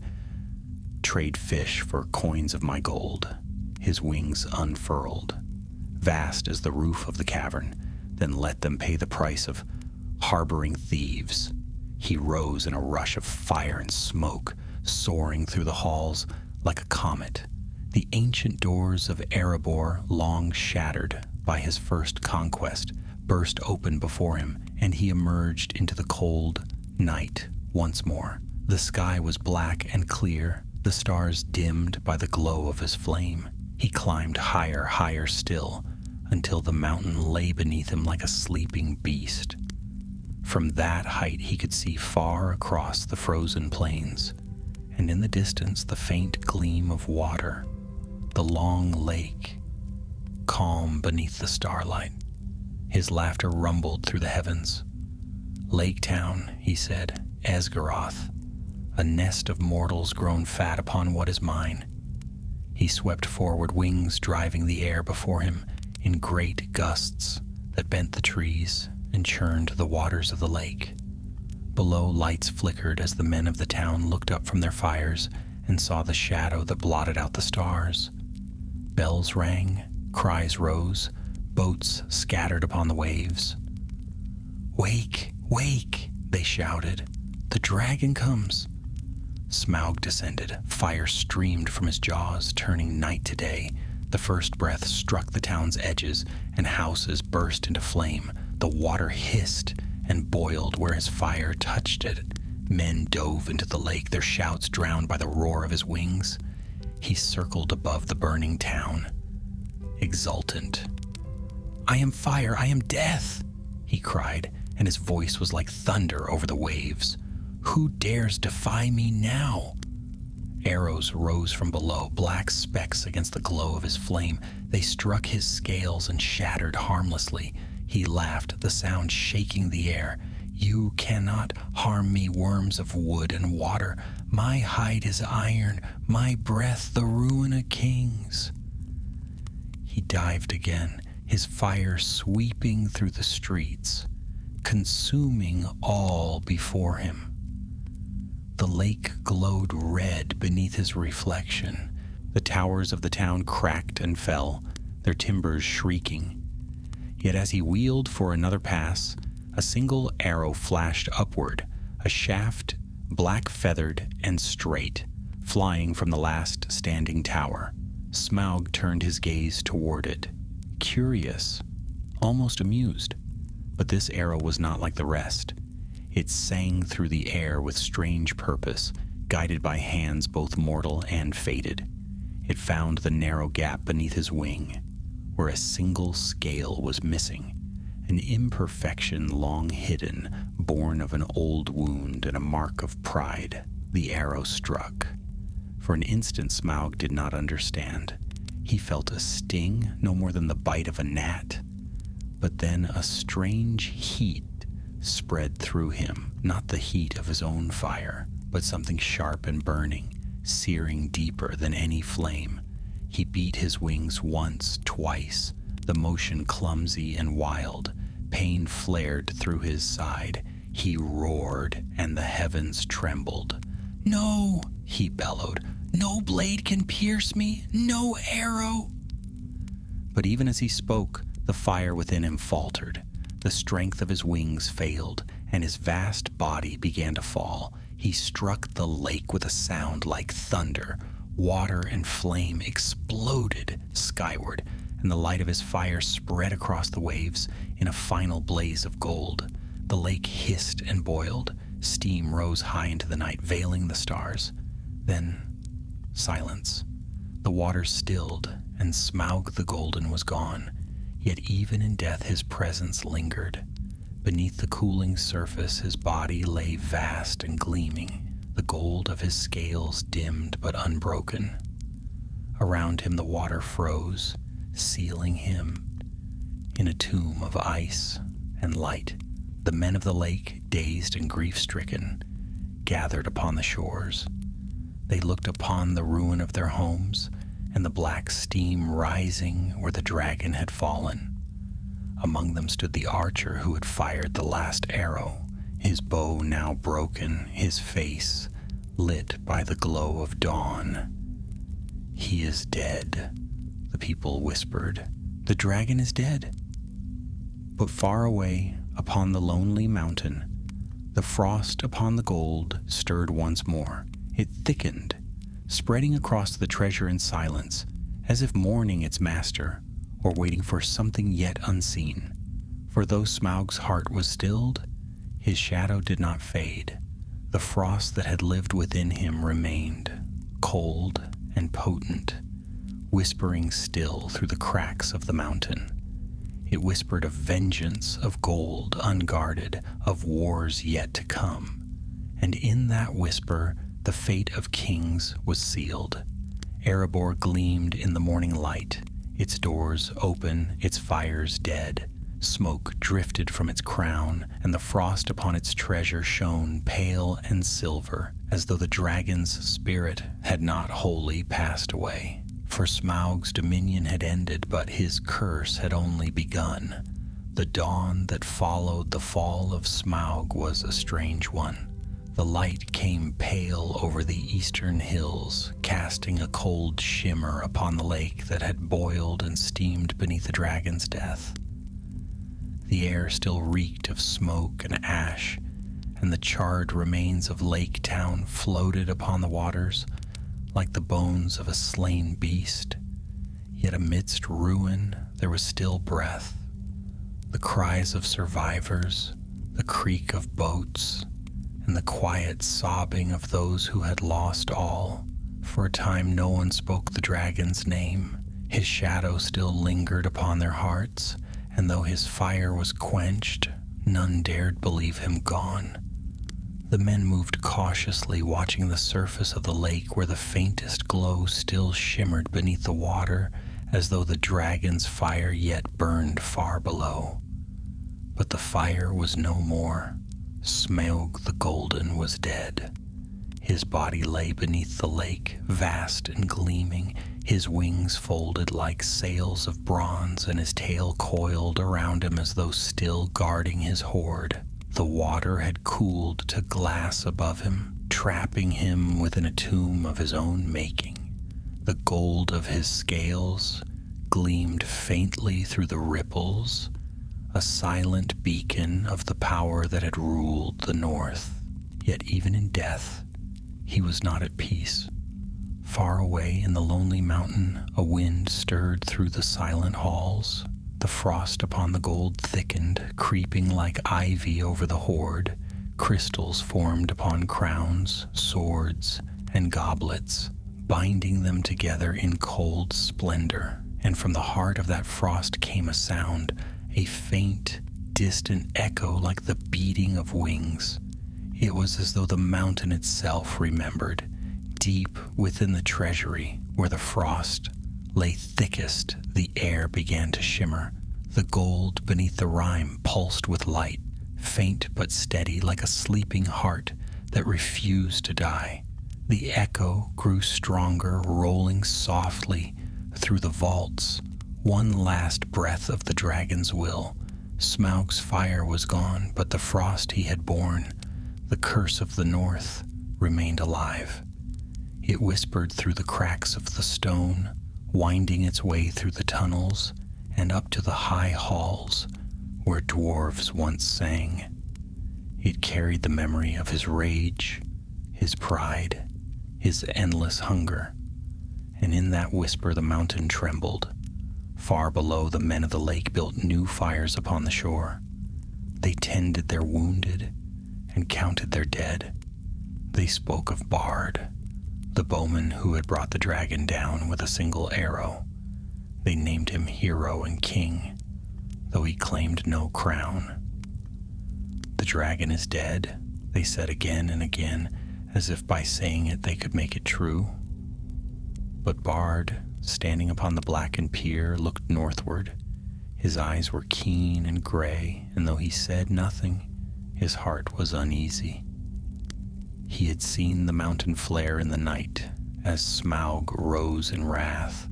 trade fish for coins of my gold. His wings unfurled, vast as the roof of the cavern, then let them pay the price of harboring thieves. He rose in a rush of fire and smoke, soaring through the halls like a comet. The ancient doors of Erebor, long shattered by his first conquest, burst open before him, and he emerged into the cold night once more. The sky was black and clear, the stars dimmed by the glow of his flame. He climbed higher, higher still, until the mountain lay beneath him like a sleeping beast. From that height he could see far across the frozen plains, and in the distance the faint gleam of water, the long lake, calm beneath the starlight. His laughter rumbled through the heavens. Lake Town, he said, Esgaroth, a nest of mortals grown fat upon what is mine. He swept forward, wings driving the air before him in great gusts that bent the trees and churned the waters of the lake. Below, lights flickered as the men of the town looked up from their fires and saw the shadow that blotted out the stars. Bells rang, cries rose, boats scattered upon the waves. "Wake, wake," they shouted. "The dragon comes." Smaug descended. Fire streamed from his jaws, turning night to day. The first breath struck the town's edges, and houses burst into flame. The water hissed and boiled where his fire touched it. Men dove into the lake, their shouts drowned by the roar of his wings. He circled above the burning town, exultant. "I am fire, I am death," he cried, and his voice was like thunder over the waves. "Who dares defy me now?" Arrows rose from below, black specks against the glow of his flame. They struck his scales and shattered harmlessly. He laughed, the sound shaking the air. "You cannot harm me, worms of wood and water. My hide is iron, my breath the ruin of kings." He dived again, his fire sweeping through the streets, consuming all before him. The lake glowed red beneath his reflection. The towers of the town cracked and fell, their timbers shrieking. Yet as he wheeled for another pass, a single arrow flashed upward, a shaft black-feathered and straight, flying from the last standing tower. Smaug turned his gaze toward it, curious, almost amused. But this arrow was not like the rest. It sang through the air with strange purpose, guided by hands both mortal and fated. It found the narrow gap beneath his wing, where a single scale was missing, an imperfection long hidden, born of an old wound and a mark of pride. The arrow struck. For an instant Smaug did not understand. He felt a sting no more than the bite of a gnat. But then a strange heat spread through him, not the heat of his own fire, but something sharp and burning, searing deeper than any flame. He beat his wings once, twice, the motion clumsy and wild. Pain flared through his side. He roared, and the heavens trembled. "No!" he bellowed. "No blade can pierce me! No arrow!" But even as he spoke, the fire within him faltered. The strength of his wings failed, and his vast body began to fall. He struck the lake with a sound like thunder. Water and flame exploded skyward, and the light of his fire spread across the waves in a final blaze of gold. The lake hissed and boiled. Steam rose high into the night, veiling the stars. Then silence. The water stilled, and Smaug the Golden was gone. Yet even in death his presence lingered. Beneath the cooling surface his body lay vast and gleaming, the gold of his scales dimmed but unbroken. Around him the water froze, sealing him in a tomb of ice and light. The men of the lake, dazed and grief-stricken, gathered upon the shores. They looked upon the ruin of their homes and the black steam rising where the dragon had fallen. Among them stood the archer who had fired the last arrow, his bow now broken, his face lit by the glow of dawn. "He is dead," the people whispered. "The dragon is dead." But far away, upon the lonely mountain, the frost upon the gold stirred once more. It thickened, spreading across the treasure in silence, as if mourning its master, or waiting for something yet unseen. For though Smaug's heart was stilled, his shadow did not fade. The frost that had lived within him remained, cold and potent, whispering still through the cracks of the mountain. It whispered of vengeance, of gold unguarded, of wars yet to come. And in that whisper, the fate of kings was sealed. Erebor gleamed in the morning light, its doors open, its fires dead. Smoke drifted from its crown, and the frost upon its treasure shone pale and silver, as though the dragon's spirit had not wholly passed away. For Smaug's dominion had ended, but his curse had only begun. The dawn that followed the fall of Smaug was a strange one. The light came pale over the eastern hills, casting a cold shimmer upon the lake that had boiled and steamed beneath the dragon's death. The air still reeked of smoke and ash, and the charred remains of Lake Town floated upon the waters like the bones of a slain beast. Yet amidst ruin there was still breath, the cries of survivors, the creak of boats, and the quiet sobbing of those who had lost all. For a time no one spoke the dragon's name. His shadow still lingered upon their hearts, and though his fire was quenched, none dared believe him gone. The men moved cautiously, watching the surface of the lake where the faintest glow still shimmered beneath the water, as though the dragon's fire yet burned far below. But the fire was no more. Smaug the Golden was dead. His body lay beneath the lake, vast and gleaming, his wings folded like sails of bronze, and his tail coiled around him as though still guarding his hoard. The water had cooled to glass above him, trapping him within a tomb of his own making. The gold of his scales gleamed faintly through the ripples, a silent beacon of the power that had ruled the north. Yet even in death, he was not at peace. Far away in the lonely mountain, a wind stirred through the silent halls. The frost upon the gold thickened, creeping like ivy over the hoard. Crystals formed upon crowns, swords, and goblets, binding them together in cold splendor. And from the heart of that frost came a sound, a faint, distant echo like the beating of wings. It was as though the mountain itself remembered. Deep within the treasury, where the frost lay thickest, the air began to shimmer. The gold beneath the rime pulsed with light, faint but steady, like a sleeping heart that refused to die. The echo grew stronger, rolling softly through the vaults. One last breath of the dragon's will. Smaug's fire was gone, but the frost he had borne, the curse of the north, remained alive. It whispered through the cracks of the stone, winding its way through the tunnels and up to the high halls where dwarves once sang. It carried the memory of his rage, his pride, his endless hunger, and in that whisper the mountain trembled. Far below, the men of the lake built new fires upon the shore. They tended their wounded and counted their dead. They spoke of Bard, the bowman who had brought the dragon down with a single arrow. They named him hero and king, though he claimed no crown. The dragon is dead, they said again and again, as if by saying it they could make it true. But Bard, standing upon the blackened pier, looked northward. His eyes were keen and gray, and though he said nothing, his heart was uneasy. He had seen the mountain flare in the night as Smaug rose in wrath.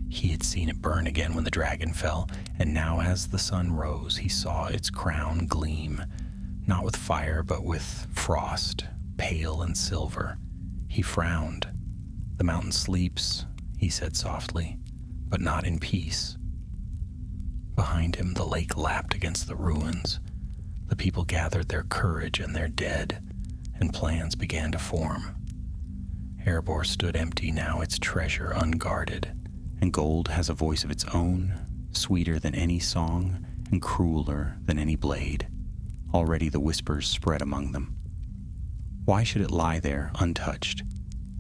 He had seen it burn again when the dragon fell, and now as the sun rose, he saw its crown gleam, not with fire but with frost, pale and silver. He frowned. "The mountain sleeps," he said softly, "but not in peace." Behind him, the lake lapped against the ruins. The people gathered their courage and their dead, and plans began to form. Erebor stood empty now, its treasure unguarded. And gold has a voice of its own, sweeter than any song and crueler than any blade. Already the whispers spread among them. Why should it lie there untouched?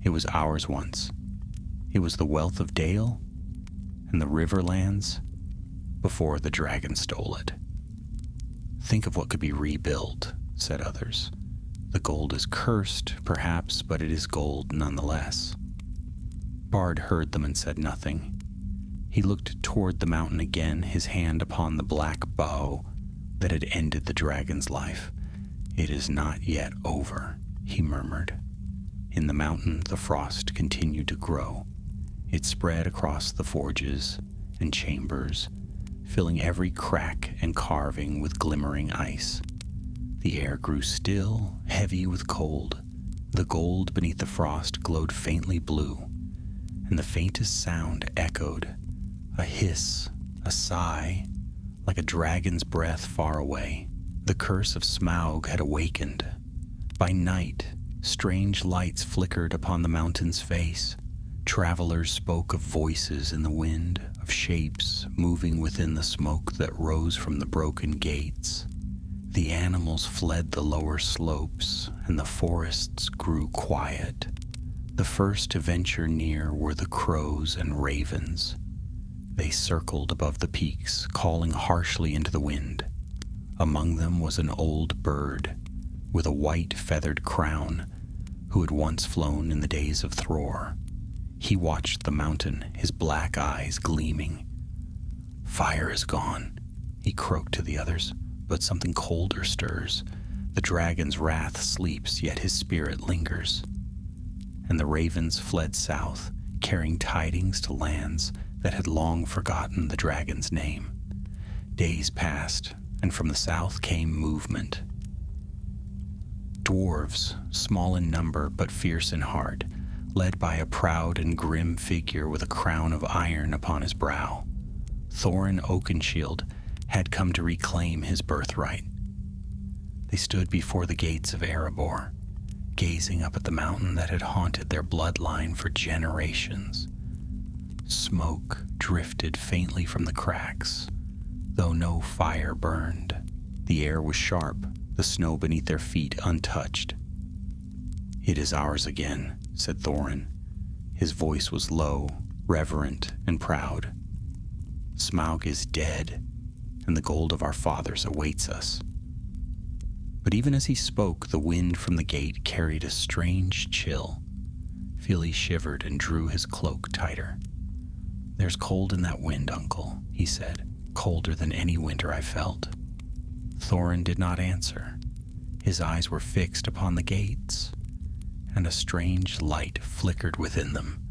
It was ours once. It was the wealth of Dale and the Riverlands before the dragon stole it. "Think of what could be rebuilt," said others. "The gold is cursed, perhaps, but it is gold nonetheless." Bard heard them and said nothing. He looked toward the mountain again, his hand upon the black bow that had ended the dragon's life. "It is not yet over," he murmured. In the mountain, the frost continued to grow. It spread across the forges and chambers, filling every crack and carving with glimmering ice. The air grew still, heavy with cold. The gold beneath the frost glowed faintly blue, and the faintest sound echoed, a hiss, a sigh, like a dragon's breath far away. The curse of Smaug had awakened. By night, strange lights flickered upon the mountain's face. Travelers spoke of voices in the wind, of shapes moving within the smoke that rose from the broken gates. The animals fled the lower slopes, and the forests grew quiet. The first to venture near were the crows and ravens. They circled above the peaks, calling harshly into the wind. Among them was an old bird with a white feathered crown who had once flown in the days of Thror. He watched the mountain, his black eyes gleaming. "Fire is gone," he croaked to the others, "but something colder stirs. The dragon's wrath sleeps, yet his spirit lingers." And the ravens fled south, carrying tidings to lands that had long forgotten the dragon's name. Days passed, and from the south came movement. Dwarves, small in number but fierce in heart, led by a proud and grim figure with a crown of iron upon his brow. Thorin Oakenshield had come to reclaim his birthright. They stood before the gates of Erebor, gazing up at the mountain that had haunted their bloodline for generations. Smoke drifted faintly from the cracks, though no fire burned. The air was sharp, the snow beneath their feet untouched. "It is ours again," said Thorin. His voice was low, reverent, and proud. "Smaug is dead, and the gold of our fathers awaits us." But even as he spoke, the wind from the gate carried a strange chill. Fili shivered and drew his cloak tighter. "There's cold in that wind, Uncle," he said, "colder than any winter I felt." Thorin did not answer. His eyes were fixed upon the gates, and a strange light flickered within them.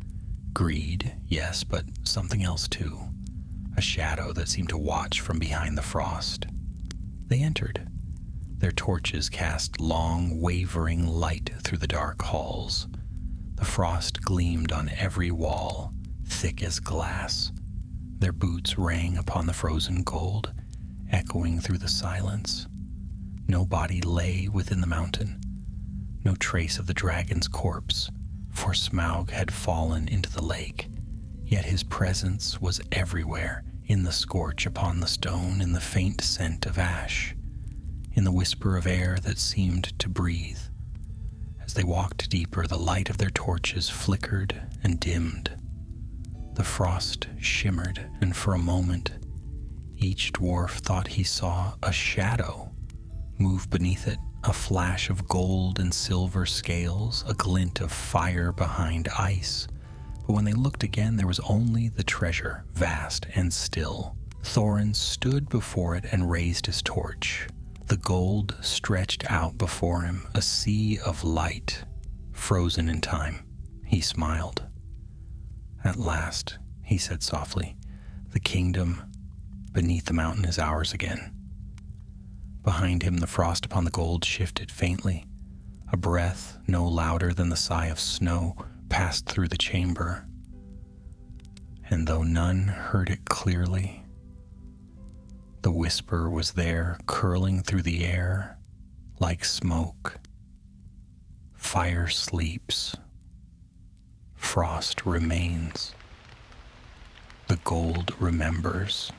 Greed, yes, but something else too. A shadow that seemed to watch from behind the frost. They entered. Their torches cast long, wavering light through the dark halls. The frost gleamed on every wall, thick as glass. Their boots rang upon the frozen gold, echoing through the silence. No body lay within the mountain. No trace of the dragon's corpse, for Smaug had fallen into the lake. Yet his presence was everywhere, in the scorch upon the stone, in the faint scent of ash, in the whisper of air that seemed to breathe. As they walked deeper, the light of their torches flickered and dimmed. The frost shimmered, and for a moment, each dwarf thought he saw a shadow move beneath it, a flash of gold and silver scales, a glint of fire behind ice. But when they looked again, there was only the treasure, vast and still. Thorin stood before it and raised his torch. The gold stretched out before him, a sea of light, frozen in time. He smiled. "At last," he said softly, "the kingdom beneath the mountain is ours again." Behind him, the frost upon the gold shifted faintly. A breath, no louder than the sigh of snow, passed through the chamber. And though none heard it clearly, the whisper was there, curling through the air like smoke. Fire sleeps. Frost remains. The gold remembers.